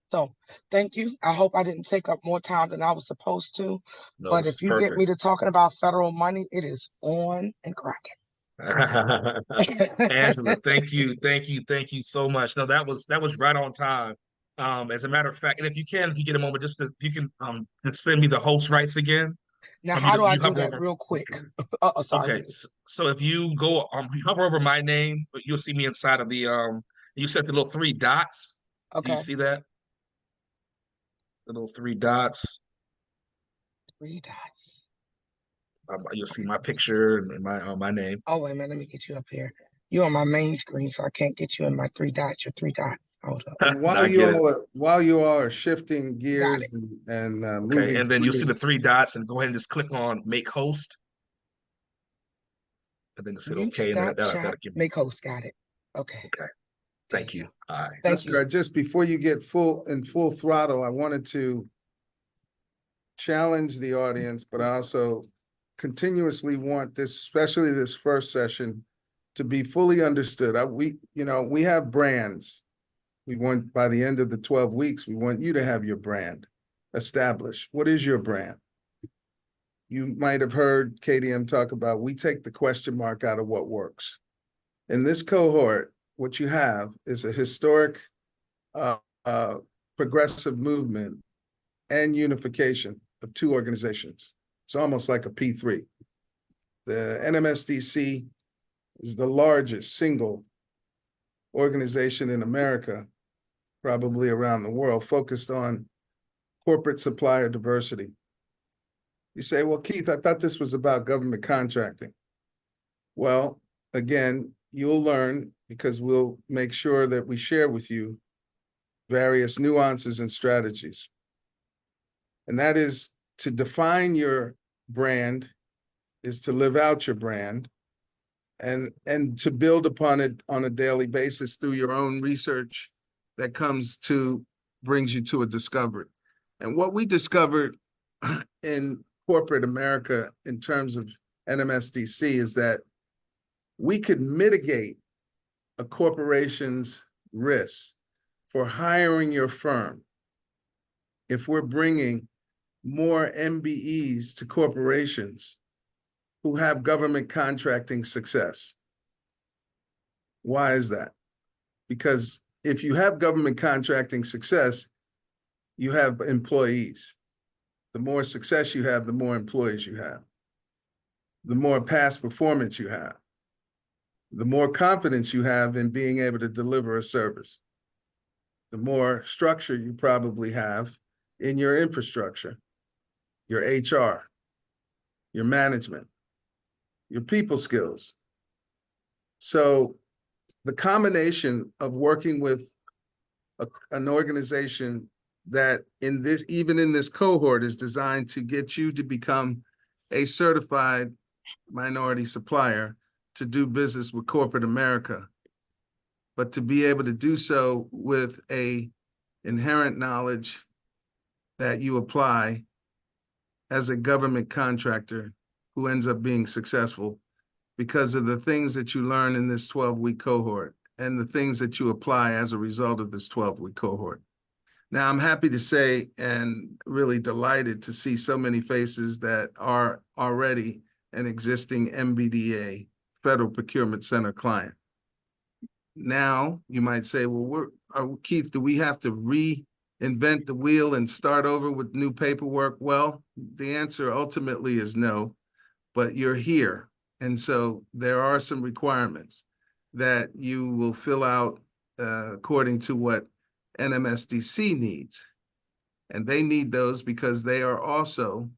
So thank you. I hope I didn't take up more time than I was supposed to. No, But this if is you get me perfect. to talking about federal money, it is on and cracking. Angela, thank you so much. No, that was right on time. As a matter of fact, and if you get a moment, if you can just send me the host rights again. Now, how do I You do hover that over. real quick? Oh, sorry. Okay, so if you go you hover over my name, you'll see me inside of the you set the little three dots. Do you Okay. see that? The little three dots. Three dots. You'll see my picture and my name. Oh, wait a minute. Let me get you up here. You're on my main screen, so I can't get you in my three dots. Your three dots. Hold up. And No, I get it. while you all are shifting gears it. and Okay, moving, and then you'll see through- the three dots and go ahead and just click on make host. And then just hit Mute, okay, and then stop, that'll shop, give me. make host. Got it. Okay. Okay, thank you. All right. Thank you. Oscar, just before you get full throttle, I wanted to challenge the audience, but I also continuously want this, especially this first session, to be fully understood. We have brands. We want, by the end of the 12 weeks, we want you to have your brand established. What is your brand? You might have heard KDM talk about, we take the question mark out of what works. In this cohort, what you have is a historic progressive movement and unification of two organizations. It's almost like a P3. The NMSDC is the largest single organization in America, probably around the world, focused on corporate supplier diversity. You say, well, Keith, I thought this was about government contracting. Well, again, you'll learn, because we'll make sure that we share with you various nuances and strategies. And that is to define your brand, is to live out your brand, and to build upon it on a daily basis through your own research that brings you to a discovery. And what we discovered in corporate America in terms of NMSDC is that we could mitigate a corporation's risk for hiring your firm if we're bringing more MBEs to corporations who have government contracting success. Why is that? Because if you have government contracting success, you have employees. The more success you have, the more employees you have. The more past performance you have. The more confidence you have in being able to deliver a service. The more structure you probably have in your infrastructure, your HR, your management, your people skills. So the combination of working with an organization that even in this cohort is designed to get you to become a certified minority supplier to do business with corporate America, but to be able to do so with a inherent knowledge that you apply as a government contractor who ends up being successful because of the things that you learn in this 12-week cohort and the things that you apply as a result of this 12-week cohort. Now, I'm happy to say and really delighted to see so many faces that are already an existing MBDA, Federal Procurement Center client. Now, you might say, well, Keith, do we have to reinvent the wheel and start over with new paperwork? Well, the answer ultimately is no, but you're here. And so there are some requirements that you will fill out according to what NMSDC needs. And they need those because they are also,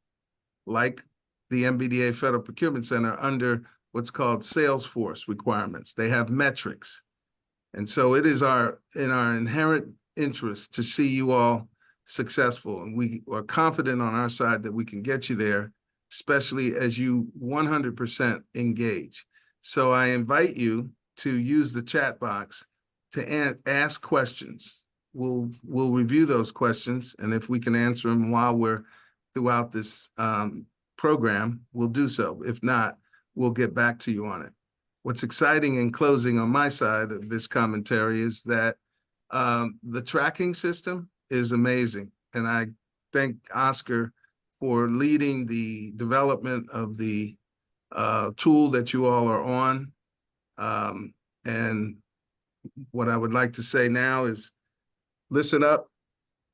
like the MBDA Federal Procurement Center, under what's called Salesforce requirements. They have metrics. And so it is in our inherent interest to see you all successful. And we are confident on our side that we can get you there, especially as you 100% engage. So I invite you to use the chat box to ask questions. We'll review those questions, and if we can answer them while we're throughout this program, we'll do so. If not, we'll get back to you on it. What's exciting in closing on my side of this commentary is that the tracking system is amazing. And I thank Oscar for leading the development of the tool that you all are on. And what I would like to say now is listen up,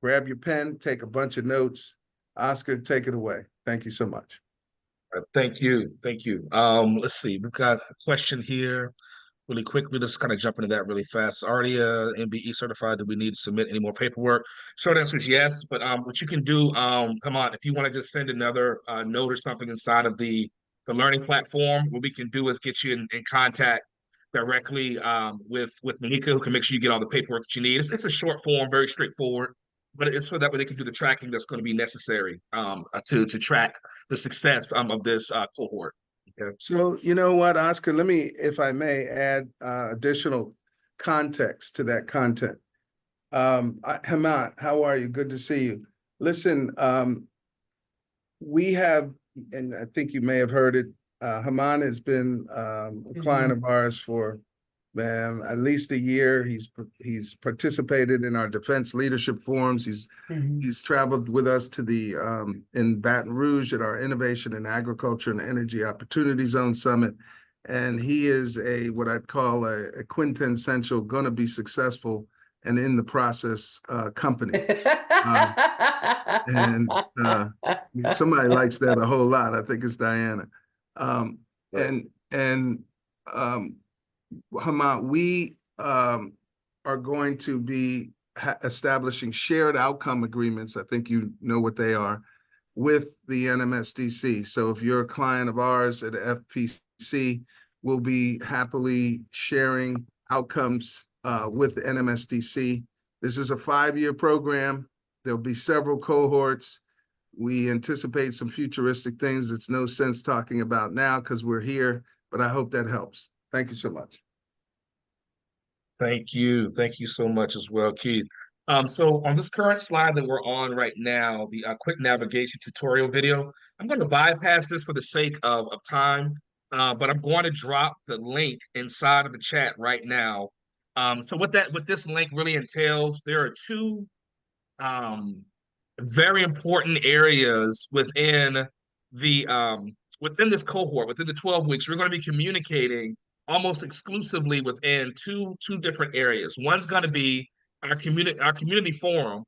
grab your pen, take a bunch of notes. Oscar, take it away. Thank you so much. Thank you. Thank you. Let's see. We've got a question here really quickly, just kind of jump into that really fast. Already MBE certified. Do we need to submit any more paperwork? Short answer is yes, but what you can do, come on, if you want to just send another note or something inside of the learning platform, what we can do is get you in contact directly with Monica, who can make sure you get all the paperwork that you need. It's a short form, very straightforward, but it's so that way they can do the tracking that's going to be necessary to track the success of this cohort. Okay. So you know what, Oscar, let me, if I may, add additional context to that content. Hamad, how are you? Good to see you. Listen, we have, and I think you may have heard it, Haman has been a client of ours for at least a year. He's participated in our defense leadership forums. He's traveled with us to the in Baton Rouge at our Innovation in Agriculture and Energy Opportunity Zone Summit. And he is what I'd call a quintessential gonna be successful and in the process company. And somebody likes that a whole lot. I think it's Diana. Hamad, we are going to be establishing shared outcome agreements. I think you know what they are, with the NMSDC. So if you're a client of ours at FPC, we'll be happily sharing outcomes with the NMSDC. This is a 5-year program. There'll be several cohorts. We anticipate some futuristic things that's no sense talking about now because we're here, but I hope that helps. Thank you so much. Thank you. Thank you so much as well, Keith. So on this current slide that we're on right now, the quick navigation tutorial video, I'm going to bypass this for the sake of time, but I'm going to drop the link inside of the chat right now. So what this link really entails, there are two very important areas within within this cohort, within the 12 weeks. We're going to be communicating almost exclusively within two different areas. One's going to be our community forum,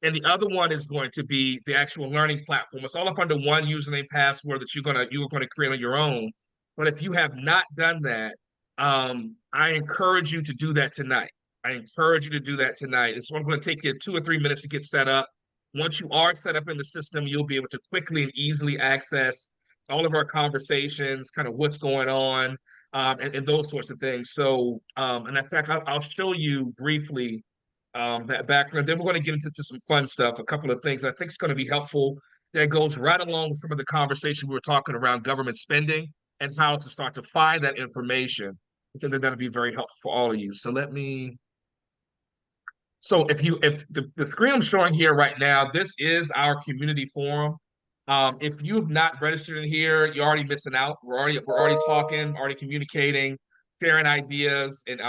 and the other one is going to be the actual learning platform. It's all up under one username password that you're going to create on your own. But if you have not done that, I encourage you to do that tonight. It's going to take you 2 or 3 minutes to get set up. Once you are set up in the system, you'll be able to quickly and easily access all of our conversations, kind of what's going on, and those sorts of things. So, and in fact, I'll show you briefly that background. Then we're going to get into some fun stuff, a couple of things I think is going to be helpful that goes right along with some of the conversation we were talking around government spending and how to start to find that information. I think that'll be very helpful for all of you. So if the screen I'm showing here right now, this is our community forum. If you have not registered in here, you're already missing out. We're already talking, already communicating, sharing ideas, and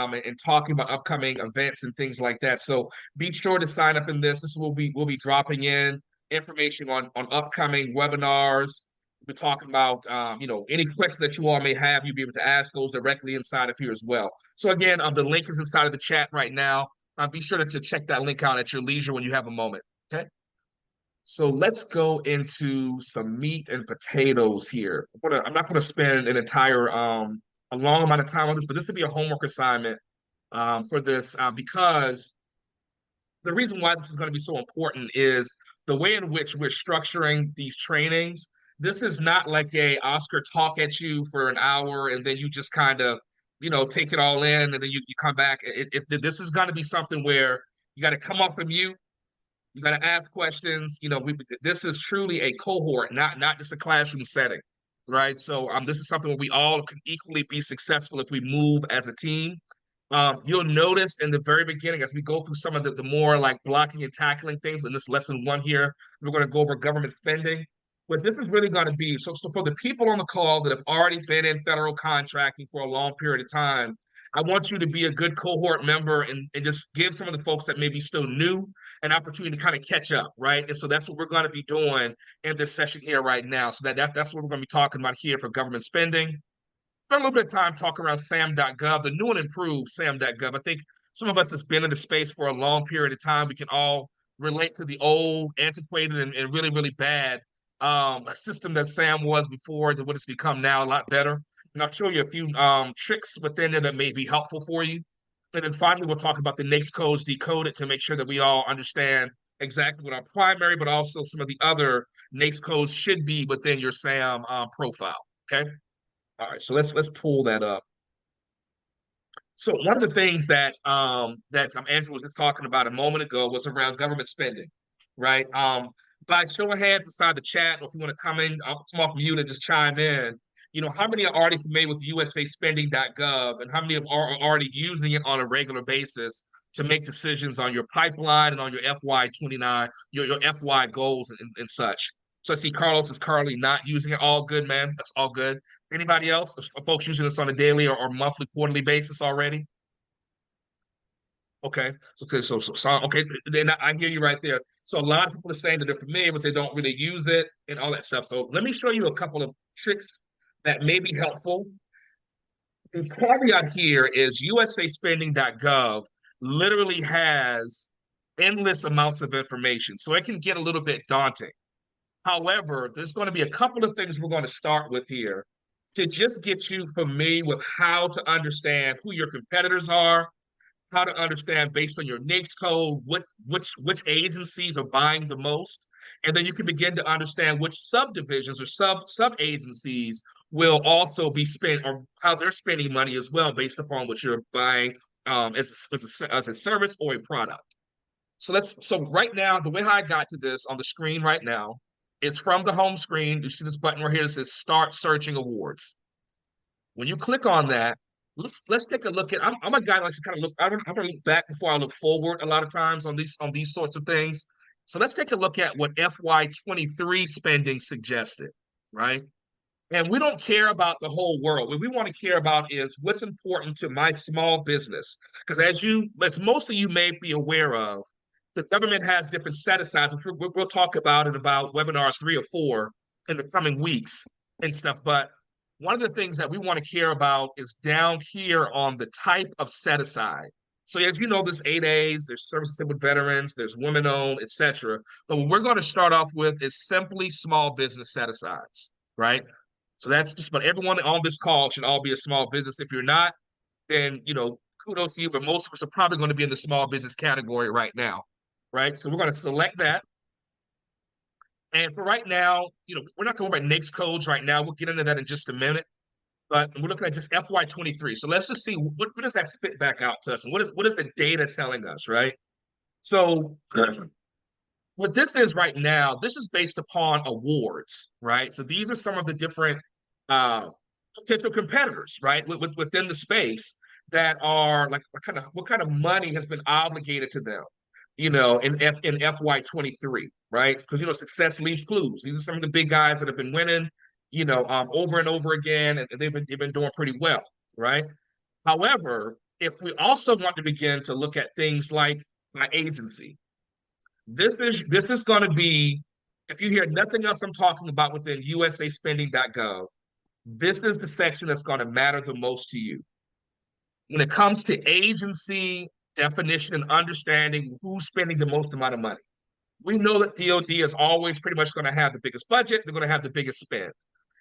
talking about upcoming events and things like that. So be sure to sign up in this. We'll be dropping in information on upcoming webinars. We're talking about any questions that you all may have. You'll be able to ask those directly inside of here as well. So again, the link is inside of the chat right now. Be sure to check that link out at your leisure when you have a moment. Okay. So let's go into some meat and potatoes here. I'm not going to spend an entire a long amount of time on this, but this will be a homework assignment for this because the reason why this is going to be so important is the way in which we're structuring these trainings. This is not like a Oscar talk at you for an hour and then you just kind of take it all in and then you come back. This is going to be something where you got to come off of mute. You got to ask questions. This is truly a cohort, not just a classroom setting, right? So this is something where we all can equally be successful if we move as a team. You'll notice in the very beginning, as we go through some of the more like blocking and tackling things in this lesson 1 here, we're going to go over government spending. What this is really going to be, so for the people on the call that have already been in federal contracting for a long period of time, I want you to be a good cohort member and just give some of the folks that may be still new an opportunity to kind of catch up, right? And so that's what we're going to be doing in this session here right now. So that's what we're going to be talking about here for government spending. Spend a little bit of time talking around SAM.gov, the new and improved SAM.gov. I think some of us has been in the space for a long period of time. We can all relate to the old, antiquated, and really, really bad a system that SAM was before to what it's become now, a lot better. and I'll show you a few tricks within there that may be helpful for you. And then finally, we'll talk about the NAICS codes decoded to make sure that we all understand exactly what our primary, but also some of the other NAICS codes should be within your SAM profile. Okay. All right. So let's pull that up. So one of the things that Angela was just talking about a moment ago was around government spending, right? By show of hands inside the chat, or if you want to come in, I'll come off mute and just chime in. You know, how many are already familiar with USAspending.gov, and how many are already using it on a regular basis to make decisions on your pipeline and on your FY29, your FY goals and such? So I see Carlos is currently not using it. All good, man. That's all good. Anybody else? Are folks using this on a daily or monthly, quarterly basis already? Okay. Okay. Then I hear you right there. So a lot of people are saying that they're familiar, but they don't really use it and all that stuff. So let me show you a couple of tricks that may be helpful. The caveat here is USAspending.gov literally has endless amounts of information. So it can get a little bit daunting. However, there's going to be a couple of things we're going to start with here to just get you familiar with how to understand who your competitors are, how to understand based on your NAICS code which agencies are buying the most, and then you can begin to understand which subdivisions or sub agencies will also be spent or how they're spending money as well based upon what you're buying as a service or a product. So right now, the way I got to this on the screen right now, it's from the home screen. You see this button right here that says Start Searching Awards. When you click on that, let's take a look at. I'm a guy that likes to kind of look. I'm gonna look back before I look forward a lot of times on these sorts of things. So let's take a look at what FY23 spending suggested, right? And we don't care about the whole world. What we want to care about is what's important to my small business. Because as most of you may be aware of, the government has different set-asides, which we'll talk about in about webinar 3 or 4 in the coming weeks and stuff. But one of the things that we want to care about is down here on the type of set-aside. So as you know, there's 8As, there's services with veterans, there's women-owned, etc. But what we're going to start off with is simply small business set-asides, right? So that's just, but everyone on this call should all be a small business. If you're not, then, kudos to you, but most of us are probably going to be in the small business category right now, right? So we're going to select that. And for right now, we're not going to worry about NAICS codes right now. We'll get into that in just a minute. But we're looking at just FY23. So let's just see what does that spit back out to us, and what is the data telling us, right? So what this is right now, this is based upon awards, right? So these are some of the different potential competitors, right, within the space that are like what kind of money has been obligated to them, in FY23, right? Because success leaves clues. These are some of the big guys that have been winning, over and over again, and they've been doing pretty well, right? However, if we also want to begin to look at things like my agency, this is going to be, if you hear nothing else I'm talking about within USAspending.gov, this is the section that's going to matter the most to you. When it comes to agency definition and understanding who's spending the most amount of money, we know that DoD is always pretty much going to have the biggest budget. They're going to have the biggest spend.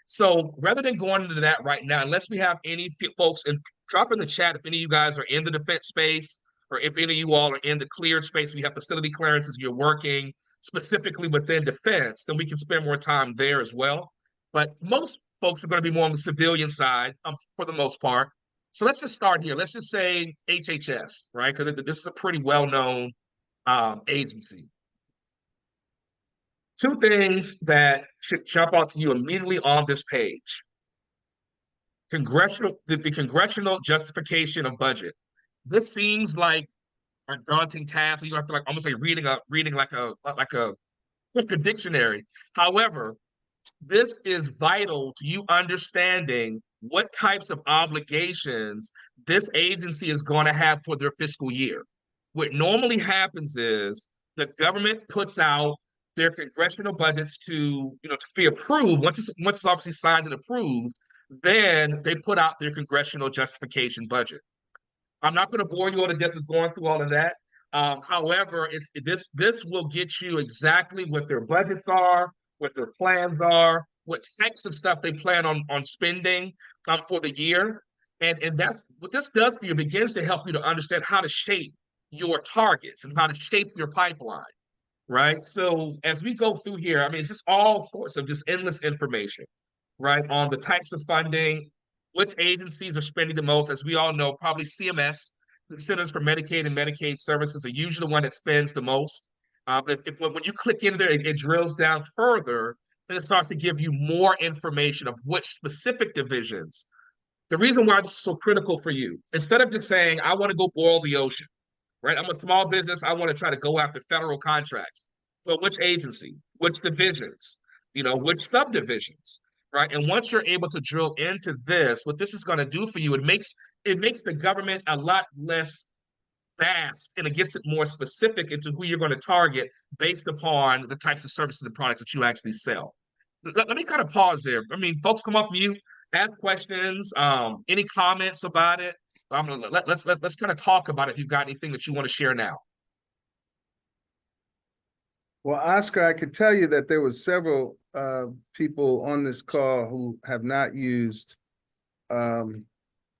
So rather than going into that right now, unless we have any folks, and drop in the chat if any of you guys are in the defense space, or if any of you all are in the cleared space, we have facility clearances, you're working specifically within defense, then we can spend more time there as well. But most folks are going to be more on the civilian side for the most part. So let's just start here. Let's just say HHS, right? Because this is a pretty well-known agency. Two things that should jump out to you immediately on this page. The congressional justification of budget. This seems like a daunting task. You have to almost like reading like a dictionary. However, this is vital to you understanding what types of obligations this agency is going to have for their fiscal year. What normally happens is the government puts out their congressional budgets to be approved. Once it's obviously signed and approved, then they put out their congressional justification budget. I'm not going to bore you all to death with going through all of that. However, this will get you exactly what their budgets are, what their plans are, what types of stuff they plan on spending for the year. And that's what this does for you, begins to help you to understand how to shape your targets and how to shape your pipeline, right? So as we go through here, I mean, it's just all sorts of just endless information, right? On the types of funding, which agencies are spending the most. As we all know, probably CMS, the Centers for Medicaid and Medicaid Services, are usually the one that spends the most. When you click in there, it drills down further, then it starts to give you more information of which specific divisions. The reason why this is so critical for you, instead of just saying, I want to go boil the ocean, right? I'm a small business. I want to try to go after federal contracts. Well, which agency, which divisions, which subdivisions, right? And once you're able to drill into this, what this is going to do for you, it makes the government a lot less vast, and it gets it more specific into who you're going to target based upon the types of services and products that you actually sell. Let me kind of pause there. I mean, folks, come off mute, ask questions, any comments about it. I'm gonna let's kind of talk about it if you've got anything that you want to share now. Well, Oscar, I could tell you that there was several people on this call who have not used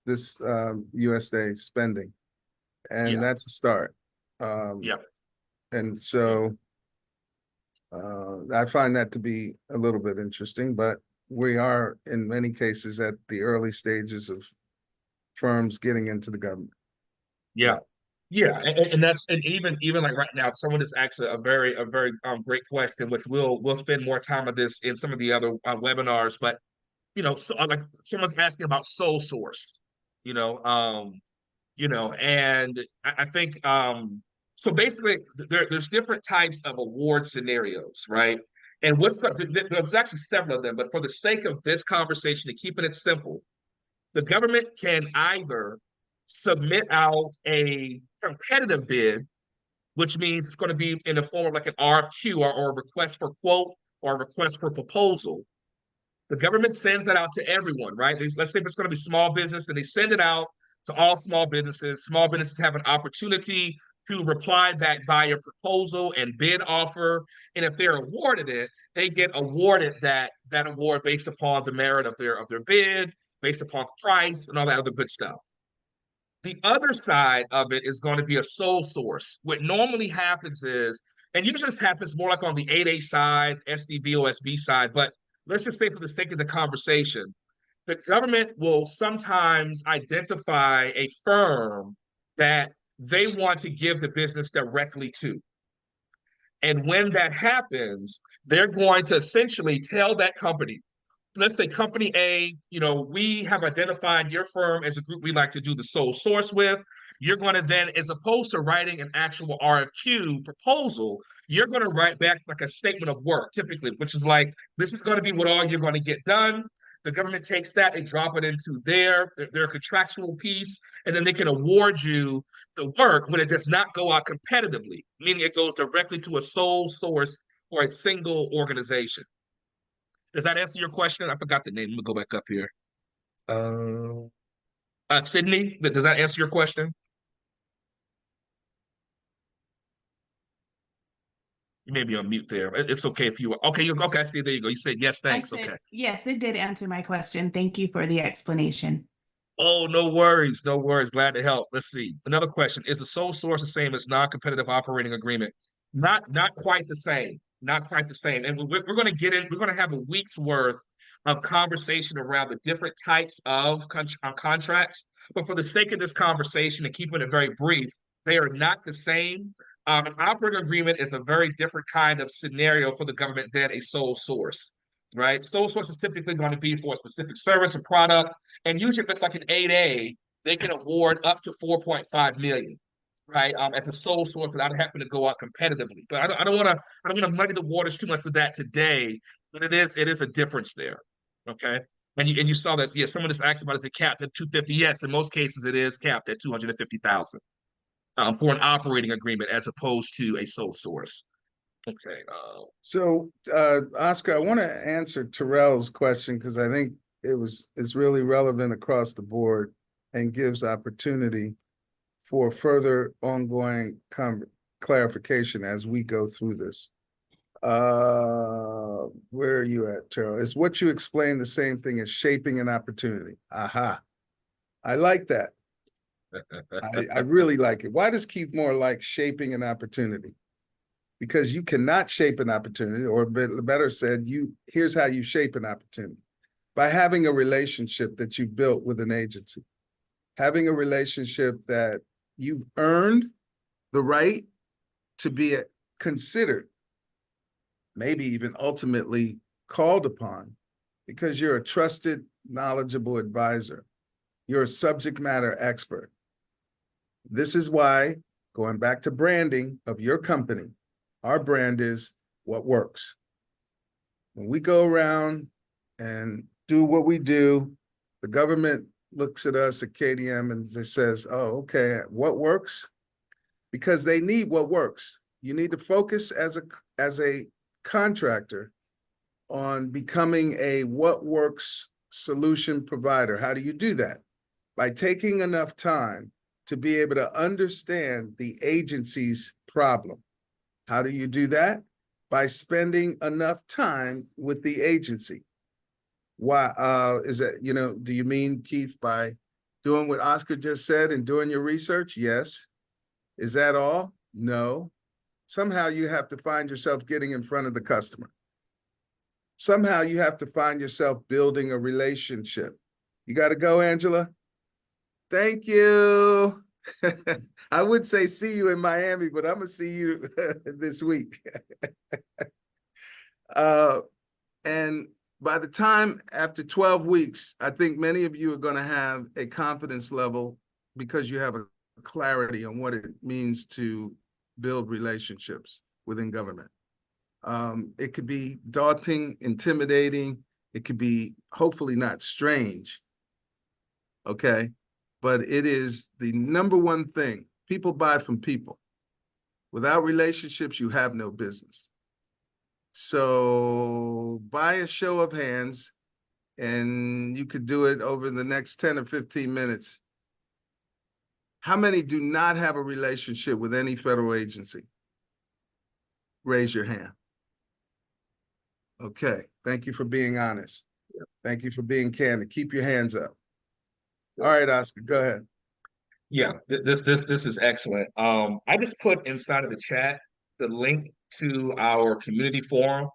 this USDA spending, and Yeah. that's a start. Yeah. And so I find that to be a little bit interesting, but we are in many cases at the early stages of firms getting into the government. Yeah. Yeah, and that's, and even like right now, someone is actually a very great question, which we'll spend more time on this in some of the other webinars. But so like someone's asking about sole source, and I think so basically there's different types of award scenarios, right? And there's actually several of them, but for the sake of this conversation, to keeping it simple, the government can either submit out a competitive bid, which means it's going to be in the form of like an RFQ or a request for quote or a request for proposal. The government sends that out to everyone, right? Let's say if it's going to be small business, then they send it out to all small businesses. Small businesses have an opportunity to reply back via proposal and bid offer. And if they're awarded it, they get awarded that award based upon the merit of their bid, based upon the price and all that other good stuff. The other side of it is going to be a sole source. What normally happens is, and usually this happens more like on the 8A side, SDVOSB side, but let's just say for the sake of the conversation, the government will sometimes identify a firm that they want to give the business directly to. And when that happens, they're going to essentially tell that company, let's say company A, we have identified your firm as a group we like to do the sole source with. You're going to then, as opposed to writing an actual RFQ proposal, you're going to write back like a statement of work, typically, which is like, this is going to be what all you're going to get done. The government takes that and drop it into their contractual piece, and then they can award you the work when it does not go out competitively, meaning it goes directly to a sole source or a single organization. Does that answer your question? I forgot the name. Let me go back up here. Sydney, does that answer your question? You may be on mute there. It's okay if you are. Okay, okay, I see. There you go. You said yes, thanks. Okay. Yes, it did answer my question. Thank you for the explanation. Oh, no worries. No worries. Glad to help. Let's see. Another question. Is the sole source the same as non-competitive operating agreement? Not quite the same. Not quite the same. And we're going to get in, we're going to have a week's worth of conversation around the different types of contracts. But for the sake of this conversation and keeping it very brief, they are not the same. An operating agreement is a very different kind of scenario for the government than a sole source, right? Sole source is typically going to be for a specific service or product. And usually if it's like an 8A, they can award up to 4.5 million. Right, as a sole source without having to go out competitively. But I don't want to muddy the waters too much with that today. But it is a difference there. Okay, and you saw that. Yeah, someone just asked about, is it capped at 250? Yes, in most cases it is capped at 250,000 for an operating agreement as opposed to a sole source. Okay. So Oscar, I want to answer Terrell's question because I think it's really relevant across the board and gives opportunity for further ongoing clarification as we go through this. Where are you at, Terrell? Is what you explained the same thing as shaping an opportunity? Aha. I like that. I really like it. Why does Keith Moore like shaping an opportunity? Because you cannot shape an opportunity, or better said, here's how you shape an opportunity. By having a relationship that you've built with an agency, having a relationship that you've earned the right to be considered, maybe even ultimately called upon, because you're a trusted, knowledgeable advisor. You're a subject matter expert. This is why, going back to branding of your company, our brand is what works. When we go around and do what we do, the government looks at us at KDM and they says, oh, okay, what works? Because they need what works. You need to focus as a contractor on becoming a what works solution provider. How do you do that? By taking enough time to be able to understand the agency's problem. How do you do that? By spending enough time with the agency. Why is that, do you mean, Keith, by doing what Oscar just said and doing your research? Yes. Is that all? No. Somehow you have to find yourself getting in front of the customer. Somehow you have to find yourself building a relationship. You got to go, Angela. Thank you. I would say see you in Miami, but I'm going to see you this week. And by the time after 12 weeks, I think many of you are going to have a confidence level because you have a clarity on what it means to build relationships within government. It could be daunting, intimidating. It could be hopefully not strange. Okay. But it is the number one thing. People buy from people. Without relationships, you have no business. So by a show of hands, and you could do it over the next 10 or 15 minutes, how many do not have a relationship with any federal agency? Raise your hand. Okay, thank you for being honest. Thank you for being candid. Keep your hands up. All right, Oscar, go ahead. Yeah, this is excellent. I just put inside of the chat the link to our community forum.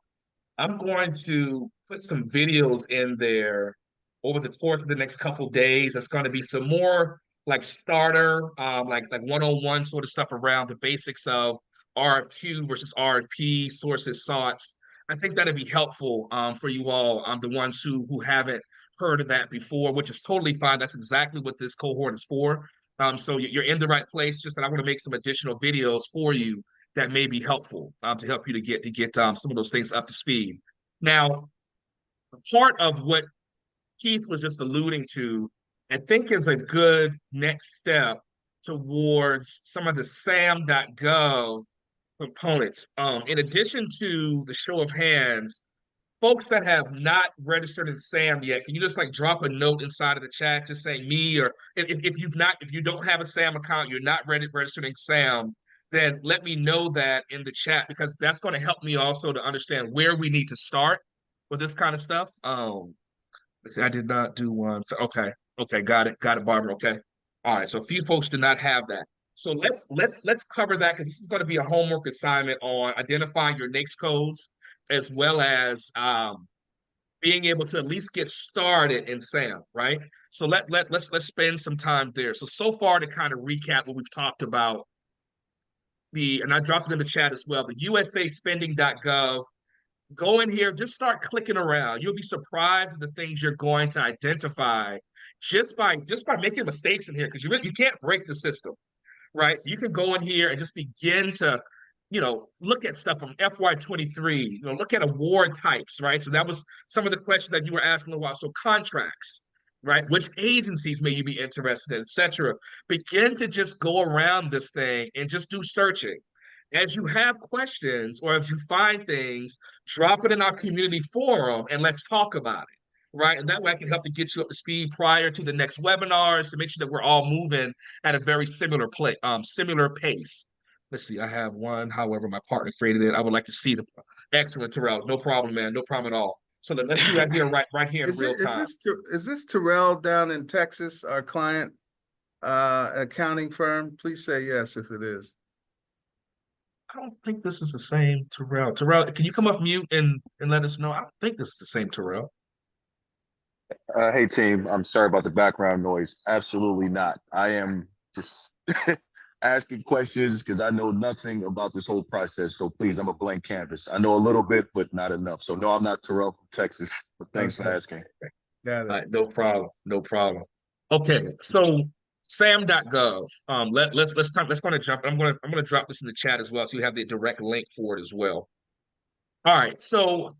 I'm going to put some videos in there over the course of the next couple days. That's going to be some more like starter, like one-on-one sort of stuff around the basics of RFQ versus RFP, sources, SOTs. I think that'd be helpful for you all, the ones who haven't heard of that before, which is totally fine. That's exactly what this cohort is for. So you're in the right place. Just that I want to make some additional videos for you that may be helpful to help you to get some of those things up to speed. Now, part of what Keith was just alluding to, I think is a good next step towards some of the SAM.gov components. In addition to the show of hands, folks that have not registered in SAM yet, can you just like drop a note inside of the chat just saying me, or if you don't have a SAM account, you're not registered in SAM, then let me know that in the chat, because that's going to help me also to understand where we need to start with this kind of stuff. Let's see, I did not do one. Okay, got it, Barbara. Okay, all right. So a few folks did not have that. So let's cover that, because this is going to be a homework assignment on identifying your NAICS codes, as well as being able to at least get started in SAM, right? So let's spend some time there. So far, to kind of recap what we've talked about, and I dropped it in the chat as well, the USAspending.gov. Go in here, just start clicking around. You'll be surprised at the things you're going to identify just by making mistakes in here, because you can't break the system, right? So you can go in here and just begin to, look at stuff from FY23, look at award types, right? So that was some of the questions that you were asking a while. So contracts, right? Which agencies may you be interested in, et cetera. Begin to just go around this thing and just do searching. As you have questions or if you find things, drop it in our community forum and let's talk about it, right? And that way I can help to get you up to speed prior to the next webinars to make sure that we're all moving at a very similar pace. Let's see, I have one. However, my partner created it. I would like to see Excellent, Terrell. No problem, man. No problem at all. So let's do that here, right here in Is real it, time. is this Terrell down in Texas, our client, accounting firm? Please say yes if it is. I don't think this is the same Terrell. Terrell, can you come off mute and let us know? I don't think this is the same Terrell. Hey team, I'm sorry about the background noise. Absolutely not. I am just asking questions because I know nothing about this whole process. So please, I'm a blank canvas. I know a little bit, but not enough. So no, I'm not Terrell from Texas, but thanks for Okay. asking. Got it. All right, no problem. No problem. Okay, so sam.gov. Let's kind of jump. I'm gonna drop this in the chat as well, so you have the direct link for it as well. All right, so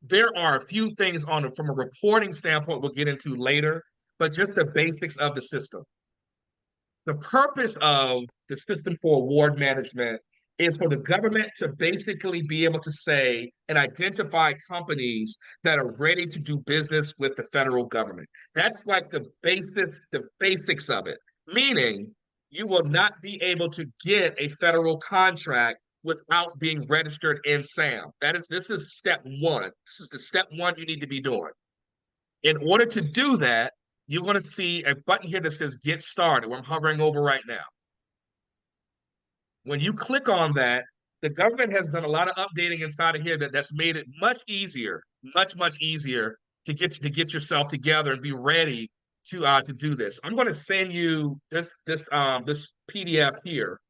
there are a few things on it from a reporting standpoint we'll get into later, but just the basics of the system. The purpose of the system for award management is for the government to basically be able to say and identify companies that are ready to do business with the federal government. That's like the basics of it, meaning you will not be able to get a federal contract without being registered in SAM. This is step one. This is the step one you need to be doing. In order to do that, you're going to see a button here that says Get Started, where I'm hovering over right now. When you click on that, the government has done a lot of updating inside of here that's made it much easier, much easier to get yourself together and be ready to do this. I'm going to send you this PDF here,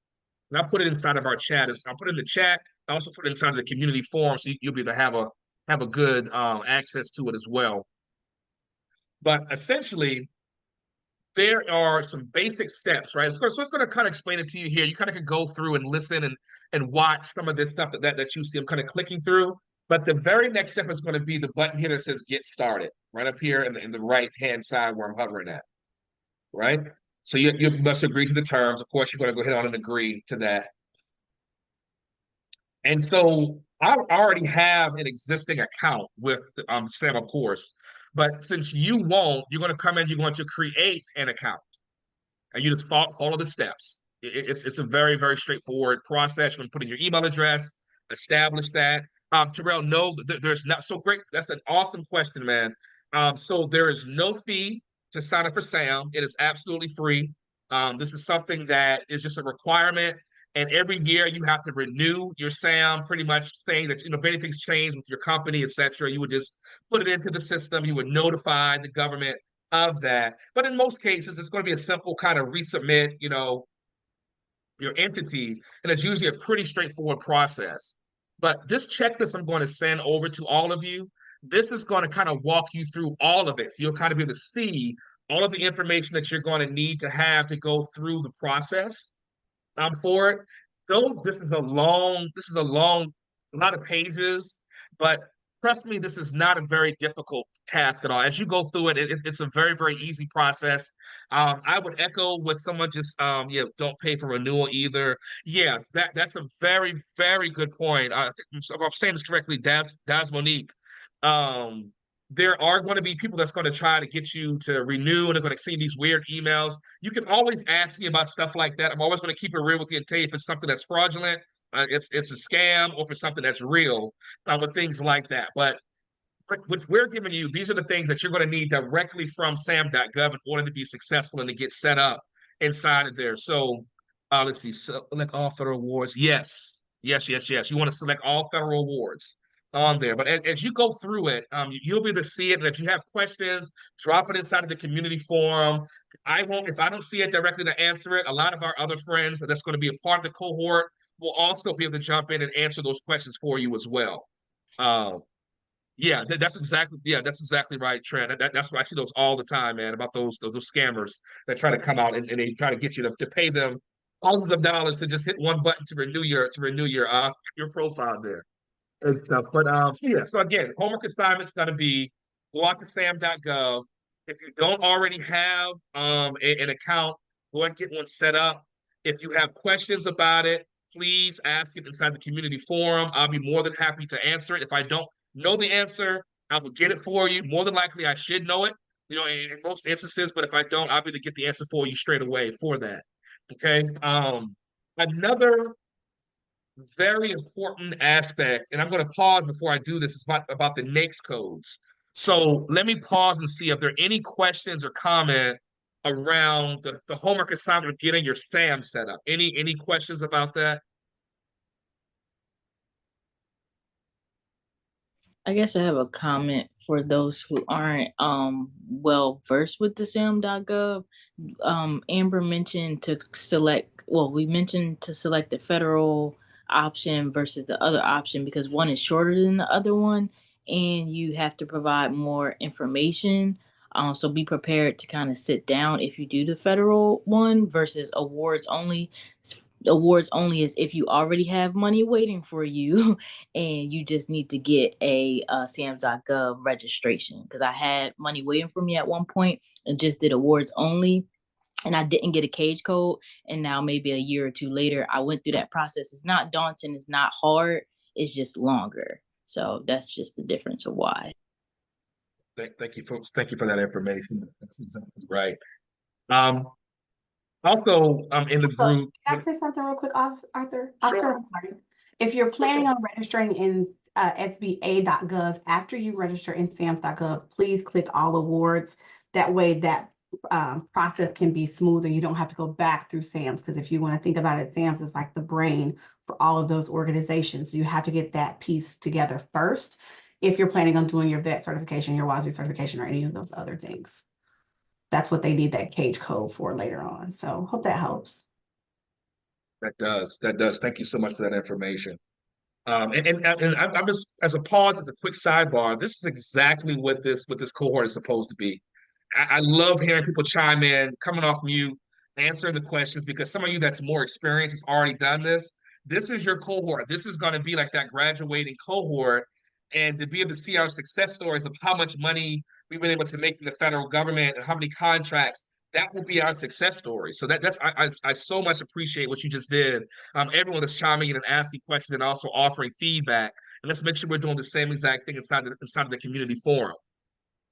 and I'll put it inside of our chat. I'll put it in the chat. I also put it inside of the community forum, so you'll be able to have a good access to it as well. But essentially, there are some basic steps, right? So it's going to kind of explain it to you here. You kind of can go through and listen and watch some of this stuff that you see. I'm kind of clicking through. But the very next step is going to be the button here that says Get Started, right up here in the right-hand side where I'm hovering at, right? So you must agree to the terms. Of course, you're going to go ahead on and agree to that. And so I already have an existing account with SAM, of course. But since you won't, you're going to come in, you're going to create an account. And you just follow the steps. It's a very straightforward process. You're going to put in your email address, establish that. Terrell, no, there's not. So great. That's an awesome question, man. So there is no fee to sign up for SAM. It is absolutely free. This is something that is just a requirement. And every year you have to renew your SAM, pretty much saying that, if anything's changed with your company, et cetera, you would just put it into the system. You would notify the government of that. But in most cases, it's going to be a simple kind of resubmit, your entity, and it's usually a pretty straightforward process. But this checklist I'm going to send over to all of you, this is going to kind of walk you through all of it. So you'll kind of be able to see all of the information that you're going to need to have to go through the process for it. So this is a lot of pages, but trust me, this is not a very difficult task at all. As you go through it, it's a very easy process. I would echo what someone just, don't pay for renewal either. Yeah, that's a very good point. If I'm saying this correctly, Daz Monique. There are going to be people that's going to try to get you to renew, and they're going to send these weird emails. You can always ask me about stuff like that. I'm always going to keep it real with you and tell you if it's something that's fraudulent, it's a scam, or if it's something that's real, with things like that. But what we're giving you, these are the things that you're going to need directly from sam.gov in order to be successful and to get set up inside of there. So let's see, select all federal awards. Yes. You want to select all federal awards on there. But as you go through it, you'll be able to see it. And if you have questions, drop it inside of the community forum. If I don't see it directly to answer it, a lot of our other friends that's going to be a part of the cohort will also be able to jump in and answer those questions for you as well. That's exactly right, Trent. That's why I see those all the time, man, about those scammers that try to come out and they try to get you to pay them thousands of dollars to just hit one button to renew your profile there and stuff. But so again, homework assignment's going to be go out to sam.gov. If you don't already have an account, go and get one set up. If you have questions about it, please ask it inside the community forum. I'll be more than happy to answer it. If I don't know the answer, I will get it for you. More than likely, I should know it, in most instances. But if I don't, I'll be able to get the answer for you straight away for that. Okay. Another very important aspect, and I'm going to pause before I do this, is about the NAICS codes. So let me pause and see if there are any questions or comment around the homework assignment of getting your SAM set up. Any questions about that? I guess I have a comment for those who aren't well versed with the SAM.gov. Amber mentioned to select, well, we mentioned to select the federal option versus the other option because one is shorter than the other one and you have to provide more information. So be prepared to kind of sit down if you do the federal one versus awards only. Awards only is if you already have money waiting for you and you just need to get a SAMS.gov registration. Because I had money waiting for me at one point and just did awards only, and I didn't get a cage code. And now maybe a year or two later, I went through that process. It's not daunting. It's not hard. It's just longer. So that's just the difference of why. Thank you, folks. Thank you for that information. That's exactly right. Also, in the group. Can I say something real quick, Arthur? Sure. Oscar, I'm sorry. If you're planning on registering in SBA.gov, after you register in SAMS.gov, please click all awards. That way that process can be smoother. You don't have to go back through SAMS, because if you want to think about it, SAMS is like the brain for all of those organizations. You have to get that piece together first if you're planning on doing your vet certification, your WASB certification, or any of those other things. That's what they need that cage code for later on. So hope that helps. That does. Thank you so much for that information. And I'm just, as a pause, as a quick sidebar, this is exactly what this cohort is supposed to be. I love hearing people chime in, coming off mute, answering the questions, because some of you that's more experienced has already done this. This is your cohort. This is going to be like that graduating cohort, and to be able to see our success stories of how much money we've been able to make in the federal government and how many contracts, that will be our success story. So I so much appreciate what you just did. Everyone that's chiming in and asking questions and also offering feedback. And let's make sure we're doing the same exact thing inside of the community forum.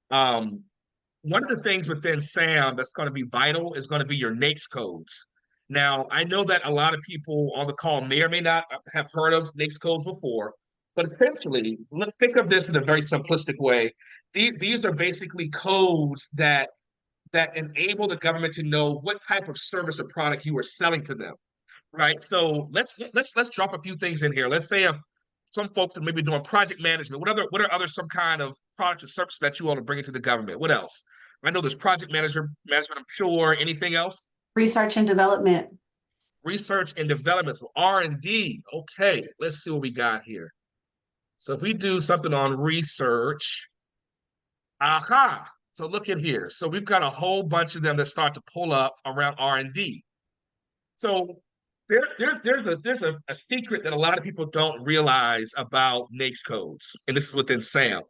One of the things within SAM that's going to be vital is going to be your NAICS codes. Now, I know that a lot of people on the call may or may not have heard of NAICS codes before, but essentially, let's think of this in a very simplistic way. These are basically codes that enable the government to know what type of service or product you are selling to them, right? So let's drop a few things in here. Let's say some folks are maybe doing project management. What are other some kind of products or services that you want to bring into the government? What else? I know there's project management. I'm sure. Anything else? Research and development. Research and development. So R&D. Okay, let's see what we got here. So if we do something on research, aha. So look at here. So we've got a whole bunch of them that start to pull up around R&D. So there's a secret that a lot of people don't realize about NAICS codes, and this is within SAM.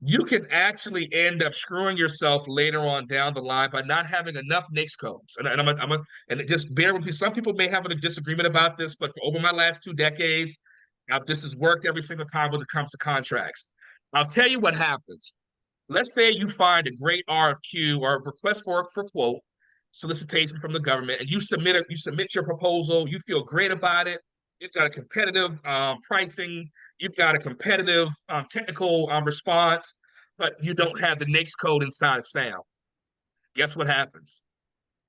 You can actually end up screwing yourself later on down the line by not having enough NAICS codes. And just bear with me. Some people may have a disagreement about this, but for over my last 2 decades, this has worked every single time when it comes to contracts. I'll tell you what happens. Let's say you find a great RFQ or request for quote solicitation from the government, and you submit your proposal. You feel great about it. You've got a competitive pricing. You've got a competitive technical response, but you don't have the NAICS code inside of SAM. Guess what happens?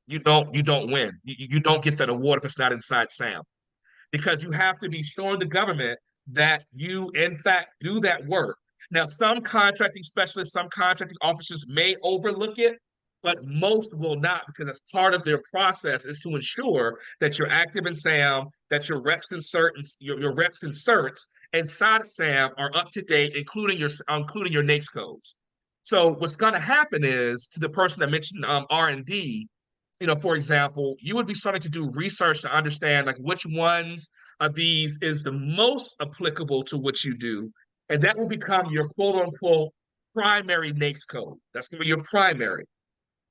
You don't win. You don't get that award if it's not inside SAM, because you have to be showing the government that you, in fact, do that work. Now, some contracting specialists, some contracting officers may overlook it, but most will not, because as part of their process is to ensure that you're active in SAM, that your reps and certs inside of SAM are up to date, including your NAICS codes. So what's going to happen is, to the person that mentioned R&D, for example, you would be starting to do research to understand like which ones of these is the most applicable to what you do. And that will become your quote unquote primary NAICS code. That's going to be your primary.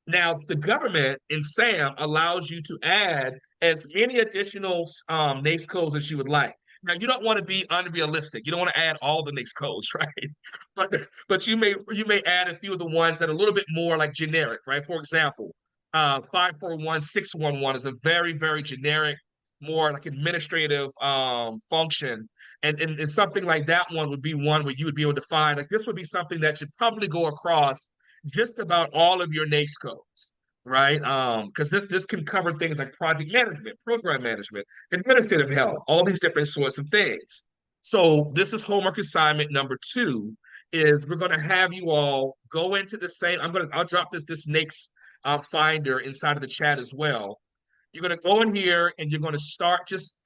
Now, the government in SAM allows you to add as many additional NAICS codes as you would like. Now, you don't want to be unrealistic. You don't want to add all the NAICS codes, right? But you may add a few of the ones that are a little bit more like generic, right? For example, 541611 is a very, very generic more like administrative function. And something like that one would be one where you would be able to find, like this would be something that should probably go across just about all of your NAICS codes, right? Because this can cover things like project management, program management, administrative help, all these different sorts of things. So this is homework assignment number 2, is we're going to have you all go into the same, I'll drop this NAICS finder inside of the chat as well. You're going to go in here and you're going to start just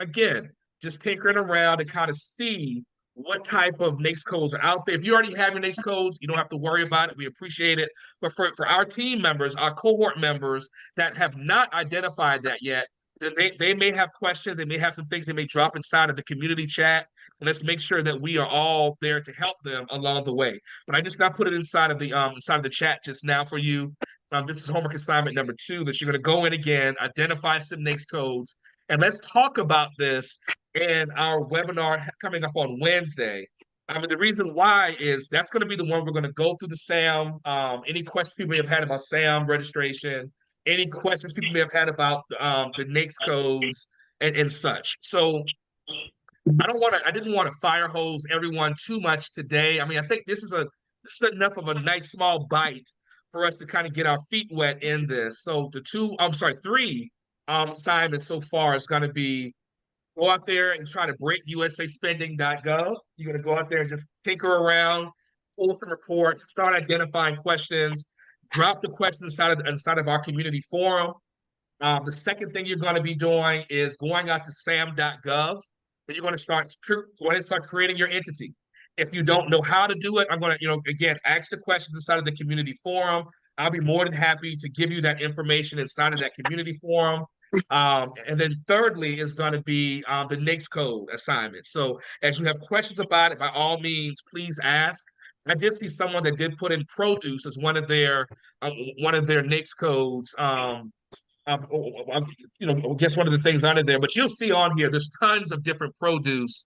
tinkering around and kind of see what type of NAICS codes are out there. If you already have your NAICS codes, you don't have to worry about it. We appreciate it. But for our team members, our cohort members that have not identified that yet, then they may have questions. They may have some things they may drop inside of the community chat. And let's make sure that we are all there to help them along the way. But I just got put it inside of the chat just now for you. This is homework assignment number 2, that you're going to go in again, identify some NAICS codes, and let's talk about this in our webinar coming up on Wednesday. The reason why is that's going to be the one we're going to go through the SAM. Any questions people may have had about SAM registration, any questions people may have had about the NAICS codes and such. So I didn't want to fire hose everyone too much today. I mean, I think this is enough of a nice small bite for us to kind of get our feet wet in this. So the 3 assignments so far is going to be go out there and try to break usaspending.gov. You're going to go out there and just tinker around, pull some reports, start identifying questions, drop the questions inside of our community forum. The second thing you're going to be doing is going out to sam.gov, and you're going to start creating your entity. If you don't know how to do it, I'm going to, again, ask the questions inside of the community forum. I'll be more than happy to give you that information inside of that community forum. And then thirdly is going to be the NAICS code assignment. So as you have questions about it, by all means, please ask. I did see someone that did put in produce as one of their NAICS codes. I guess one of the things under there, but you'll see on here, there's tons of different produce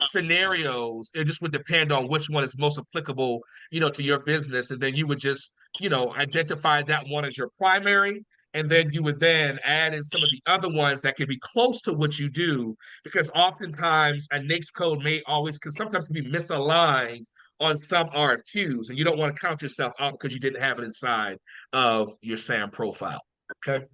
scenarios. It just would depend on which one is most applicable, to your business. And then you would just, identify that one as your primary. And then you would then add in some of the other ones that could be close to what you do, because oftentimes a NAICS code can sometimes be misaligned on some RFQs, and you don't want to count yourself out because you didn't have it inside of your SAM profile. Okay.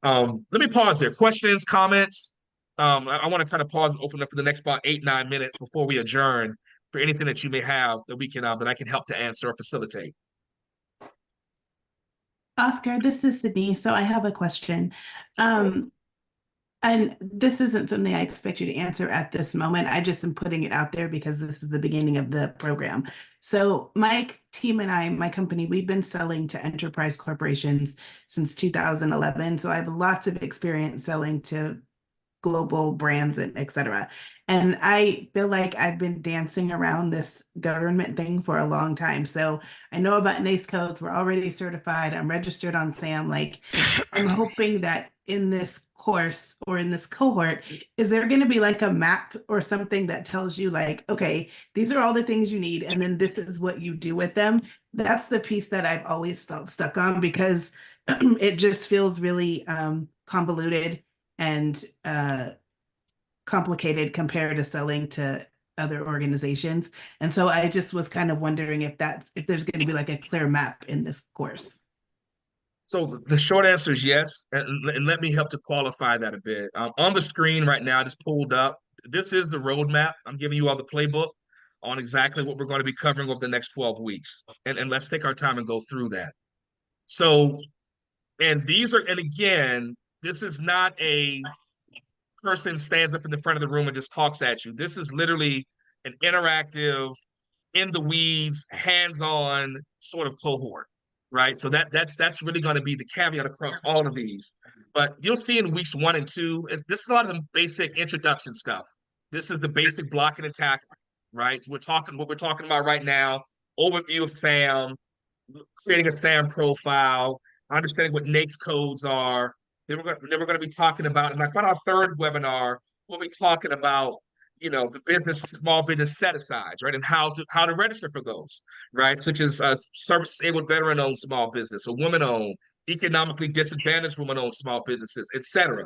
Let me pause there. Questions, comments? I want to kind of pause and open up for the next about 8-9 minutes before we adjourn for anything that you may have that we can that I can help to answer or facilitate. Oscar, this is Sydney. So I have a question. And this isn't something I expect you to answer at this moment. I just am putting it out there because this is the beginning of the program. So my team and I, my company, we've been selling to enterprise corporations since 2011. So I have lots of experience selling to global brands and et cetera. And I feel like I've been dancing around this government thing for a long time. So I know about NAICS codes. We're already certified. I'm registered on SAM. Like, I'm hoping that in this course or in this cohort, is there going to be like a map or something that tells you like, okay, these are all the things you need, and then this is what you do with them? That's the piece that I've always felt stuck on, because it just feels really convoluted and complicated compared to selling to other organizations. And so I just was kind of wondering if there's going to be like a clear map in this course. So the short answer is yes, and let me help to qualify that a bit. On the screen right now, just pulled up, this is the roadmap. I'm giving you all the playbook on exactly what we're going to be covering over the next 12 weeks. And let's take our time and go through that. So, and again, this is not a person stands up in the front of the room and just talks at you. This is literally an interactive, in the weeds, hands-on sort of cohort, right? So that's really going to be the caveat across all of these. But you'll see in weeks 1 and 2, this is a lot of the basic introduction stuff. This is the basic blocking and tackling, right? So what we're talking about right now, overview of SAM, creating a SAM profile, understanding what NAICS codes are. Then we're going to be talking about, and like on our third webinar, we'll be talking about, the small business set-asides, right? And how to register for those, right? Such as service-disabled veteran-owned small business, or woman-owned, economically disadvantaged woman-owned small businesses, et cetera.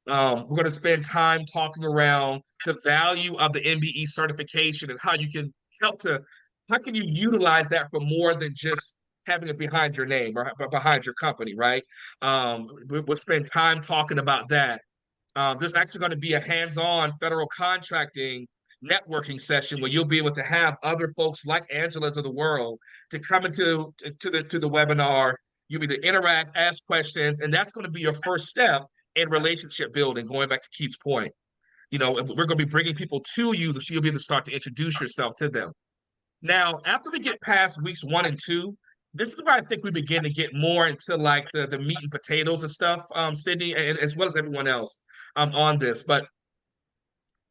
We're going to spend time talking around the value of the MBE certification and how you can how can you utilize that for more than just having it behind your name or behind your company, right? We'll spend time talking about that. There's actually going to be a hands-on federal contracting networking session where you'll be able to have other folks like Angela's of the world to come into the webinar. You'll be to interact, ask questions, and that's going to be your first step in relationship building. Going back to Keith's point, we're going to be bringing people to you so you'll be able to start to introduce yourself to them. Now, after we get past weeks 1 and 2, this is where I think we begin to get more into like the meat and potatoes and stuff, Sydney, and as well as everyone else on this. But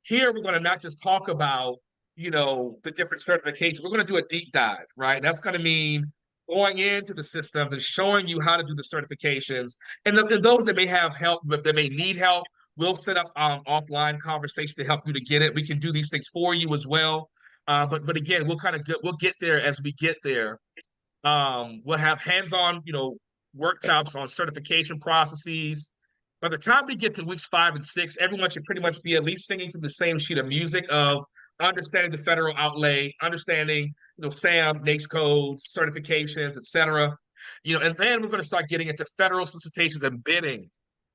here we're going to not just talk about, the different certifications. We're going to do a deep dive, right? That's going to mean going into the systems and showing you how to do the certifications. And those that may have help, but that may need help, we'll set up offline conversation to help you to get it. We can do these things for you as well. But again, we'll get there as we get there. We'll have hands-on, workshops on certification processes. By the time we get to weeks 5 and 6, everyone should pretty much be at least singing from the same sheet of music of understanding the federal outlay, understanding, SAM, NAICS codes, certifications, etc. And then we're going to start getting into federal solicitations and bidding.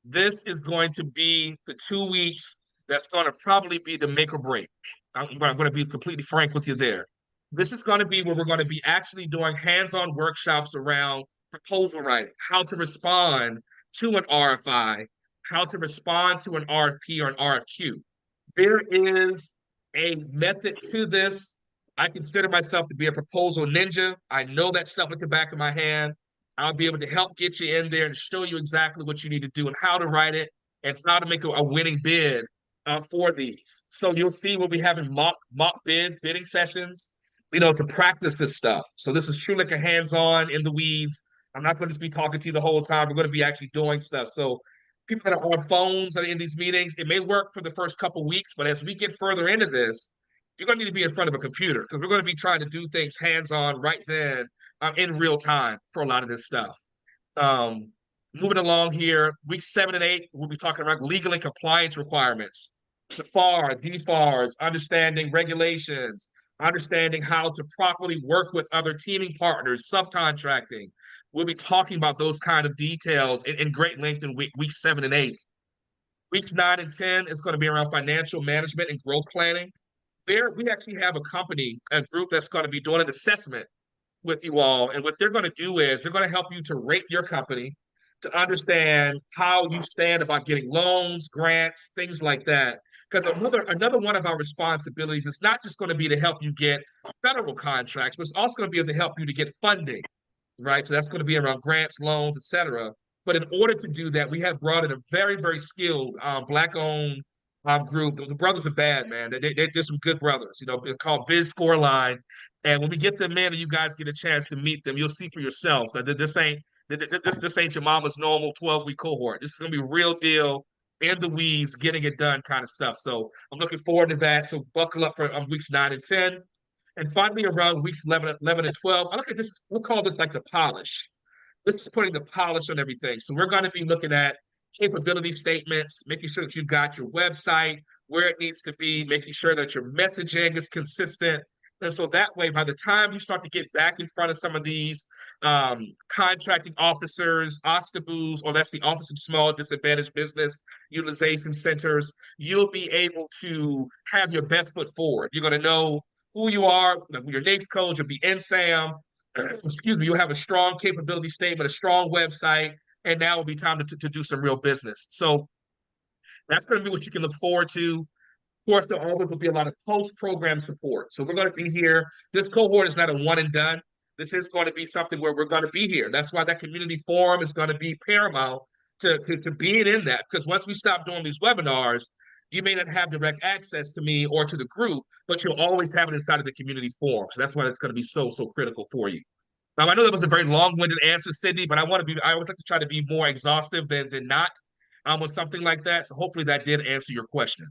This is going to be the 2 weeks that's going to probably be the make or break. I'm going to be completely frank with you there. This is going to be where we're going to be actually doing hands-on workshops around proposal writing, how to respond to an RFI, how to respond to an RFP or an RFQ. There is a method to this. I consider myself to be a proposal ninja. I know that stuff at the back of my hand. I'll be able to help get you in there and show you exactly what you need to do and how to write it and how to make a winning bid for these. So you'll see we'll be having mock bidding sessions, to practice this stuff. So this is truly like a hands-on in the weeds. I'm not going to just be talking to you the whole time. We're going to be actually doing stuff. So people that are on phones that are in these meetings, it may work for the first couple weeks, but as we get further into this, you're going to need to be in front of a computer because we're going to be trying to do things hands-on right then in real time for a lot of this stuff. Moving along here, weeks 7 and 8, we'll be talking about legal and compliance requirements, the FAR, DFARs, understanding regulations, understanding how to properly work with other teaming partners, subcontracting. We'll be talking about those kind of details in great length in weeks 7 and 8. Weeks 9 and 10 is going to be around financial management and growth planning. There, we actually have a group that's going to be doing an assessment with you all. And what they're going to do is they're going to help you to rate your company, to understand how you stand about getting loans, grants, things like that. Because another one of our responsibilities is not just going to be to help you get federal contracts, but it's also going to be able to help you to get funding, right? So that's going to be around grants, loans, etc. But in order to do that, we have brought in a very, very skilled Black-owned group. The brothers are bad, man. They're just some good brothers. They're called Biz Scoreline. And when we get them in and you guys get a chance to meet them, you'll see for yourself that this ain't your mama's normal 12-week cohort. This is going to be real deal, in the weeds, getting it done kind of stuff. So I'm looking forward to that. So buckle up for weeks 9 and 10. And finally, around weeks 11 and 12, I look at this, we'll call this like the polish. This is putting the polish on everything. So we're going to be looking at capability statements, making sure that you've got your website where it needs to be, making sure that your messaging is consistent. And so that way, by the time you start to get back in front of some of these contracting officers, OSTBUs, or that's the Office of Small Disadvantaged Business Utilization Centers, you'll be able to have your best foot forward. You're going to know who you are, your NAICS codes, you'll be in SAM. Excuse me, you'll have a strong capability statement, a strong website, and now will be time to do some real business. So that's going to be what you can look forward to. Of course, there always will be a lot of post-program support. So we're going to be here. This cohort is not a one and done. This is going to be something where we're going to be here. That's why that community forum is going to be paramount to being in that. Because once we stop doing these webinars, you may not have direct access to me or to the group, but you'll always have it inside of the community forum. So that's why it's going to be so critical for you. I know that was a very long-winded answer, Sydney, but I would like to try to be more exhaustive than not with something like that. So hopefully that did answer your question.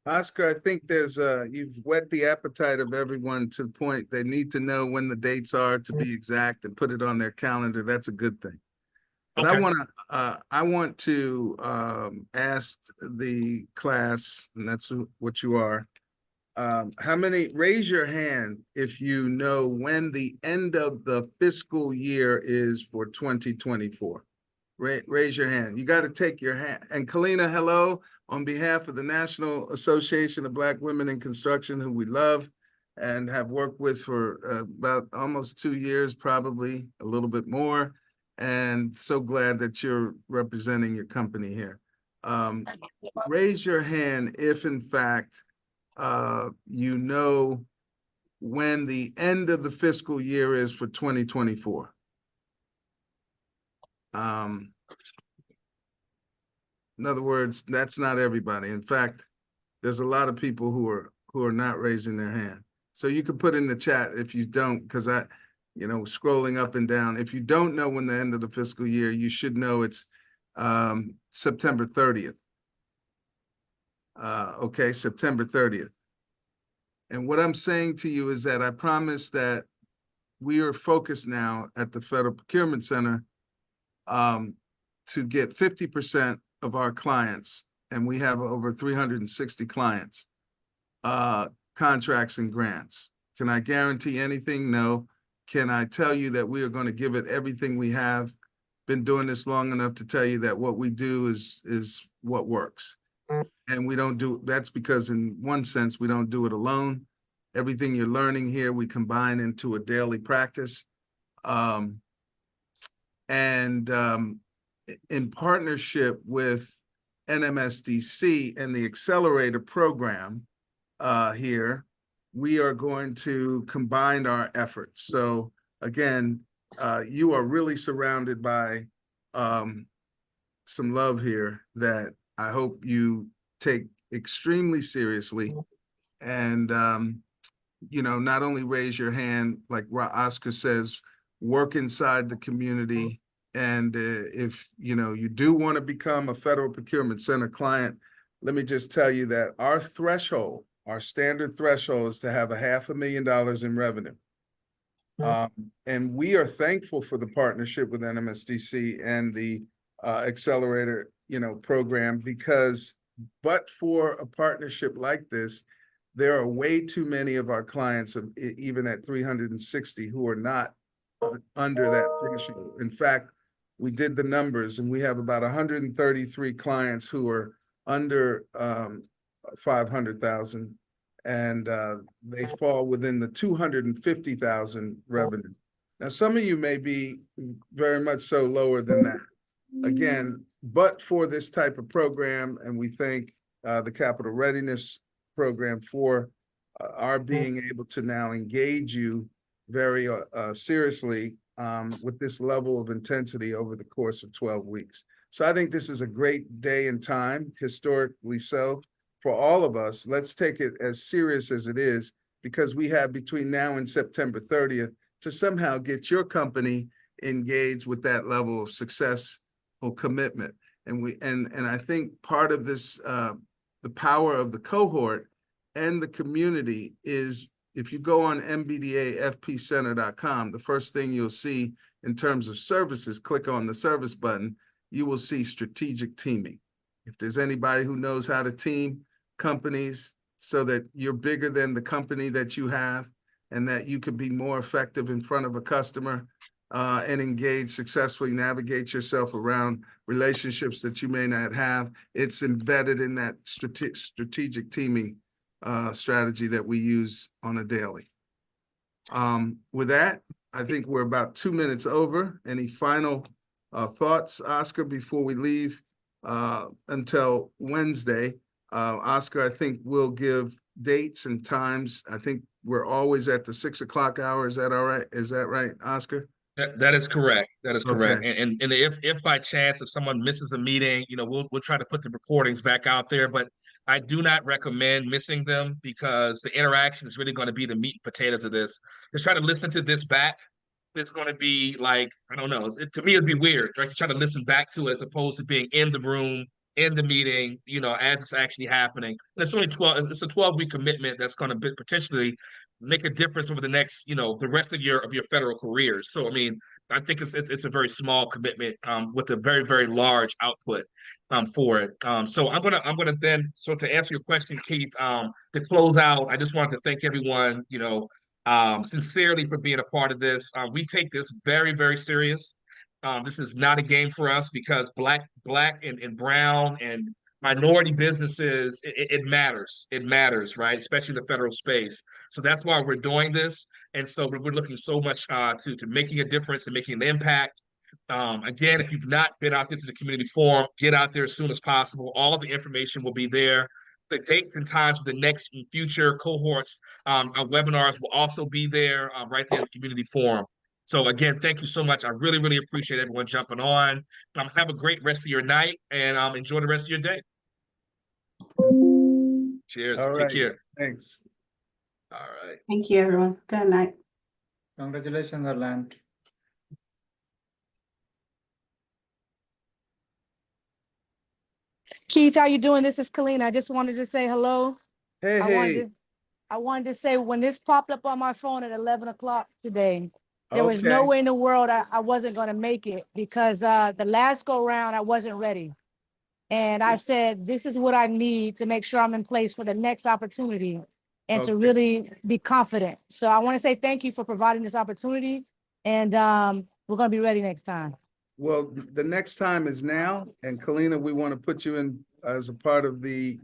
Oscar, I think you've whet the appetite of everyone to the point they need to know when the dates are to be exact and put it on their calendar. That's a good thing. But Okay. I want to ask the class, and that's what you are. How many, raise your hand if you know when the end of the fiscal year is for 2024. Raise your hand. You got to take your hand. And Kalina, hello, on behalf of the National Association of Black Women in Construction, who we love and have worked with for about almost 2 years, probably a little bit more. And so glad that you're representing your company here. Raise your hand if in fact you know when the end of the fiscal year is for 2024. In other words, that's not everybody. In fact, there's a lot of people who are not raising their hand. So you can put in the chat if you don't, because scrolling up and down. If you don't know when the end of the fiscal year, you should know it's September 30th. Okay, September 30th. And what I'm saying to you is that I promise that we are focused now at the Federal Procurement Center to get 50% of our clients, and we have over 360 clients, contracts and grants. Can I guarantee anything? No. Can I tell you that we are going to give it everything we have? Been doing this long enough to tell you that what we do is what works. And we don't do, that's because in one sense, we don't do it alone. Everything you're learning here, we combine into a daily practice. In partnership with NMSDC and the Accelerator program here, we are going to combine our efforts. So again, you are really surrounded by some love here that I hope you take extremely seriously. And, not only raise your hand, like Oscar says, work inside the community. And if, you do want to become a Federal Procurement Center client, let me just tell you that our threshold, our standard threshold is to have $500,000 in revenue. And we are thankful for the partnership with NMSDC and the Accelerator, program, because but for a partnership like this, there are way too many of our clients, even at 360, who are not under that threshold. In fact, we did the numbers and we have about 133 clients who are under 500,000, and they fall within the 250,000 revenue. Now, some of you may be very much so lower than that. Again, but for this type of program, and we thank the Capital Readiness Program for our being able to now engage you very seriously with this level of intensity over the course of 12 weeks. So I think this is a great day and time, historically so, for all of us. Let's take it as serious as it is, because we have between now and September 30th to somehow get your company engaged with that level of successful commitment. And I think part of this, the power of the cohort and the community is, if you go on mbdafpcenter.com, the first thing you'll see in terms of services, click on the service button, you will see strategic teaming. If there's anybody who knows how to team companies so that you're bigger than the company that you have, and that you could be more effective in front of a customer and engage successfully, navigate yourself around relationships that you may not have, it's embedded in that strategic teaming strategy that we use on a daily. With that, I think we're about 2 minutes over. Any final thoughts, Oscar, before we leave until Wednesday? Oscar, I think we'll give dates and times. I think we're always at the 6 o'clock hour. Is that all right? Is that right, Oscar? That is correct. That is correct. Okay. And if by chance, if someone misses a meeting, we'll try to put the recordings back out there, but I do not recommend missing them, because the interaction is really going to be the meat and potatoes of this. Just try to listen to this back. It's going to be like, I don't know, to me it'd be weird, right? To try to listen back to it as opposed to being in the room, in the meeting, as it's actually happening. And it's only 12, it's a 12-week commitment that's going to potentially make a difference over the next, the rest of your federal careers. So I mean, I think it's a very small commitment with a very, very large output for it. So I'm gonna then, so to answer your question, Keith, to close out, I just wanted to thank everyone, sincerely for being a part of this. We take this very, very serious. This is not a game for us because black and brown and minority businesses, it matters. It matters, right? Especially in the federal space. So that's why we're doing this. And so we're looking so much to making a difference and making an impact. Again, if you've not been out there to the community forum, get out there as soon as possible. All of the information will be there. The dates and times for the next and future cohorts, webinars will also be there right there in the community forum. So again, thank you so much. I really, really appreciate everyone jumping on. Have a great rest of your night and enjoy the rest of your day. Cheers. All Take right. care. Thanks. All right. Thank you, everyone. Good night. Congratulations, Orlando. Keith, how you doing? This is Kalina. I just wanted to say hello. Hey, I wanted to say when this popped up on my phone at 11 o'clock today, there was no Okay. way in the world I wasn't going to make it because the last go round, I wasn't ready. And I said, this is what I need to make sure I'm in place for the next opportunity and to Okay. really be confident. So I want to say thank you for providing this opportunity. And we're going to be ready next time. Well, the next time is now, and Kalina, we want to put you in as a part of the,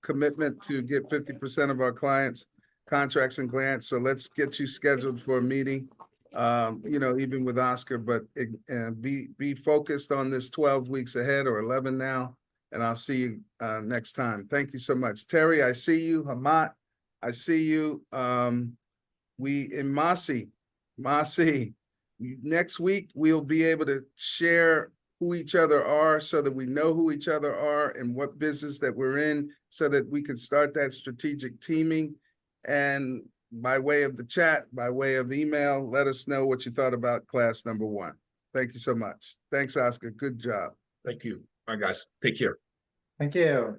commitment to get 50% of our clients contracts and grants. So let's get you scheduled for a meeting, even with Oscar, but be focused on this 12 weeks ahead or 11 now, and I'll see you next time. Thank you so much. Terry, I see you. Hamat, I see you. Masi, next week, we'll be able to share who each other are so that we know who each other are and what business that we're in so that we can start that strategic teaming. And by way of the chat, by way of email, let us know what you thought about class number 1. Thank you so much. Thanks, Oscar. Good job. Thank you. All right, guys. Take care. Thank you.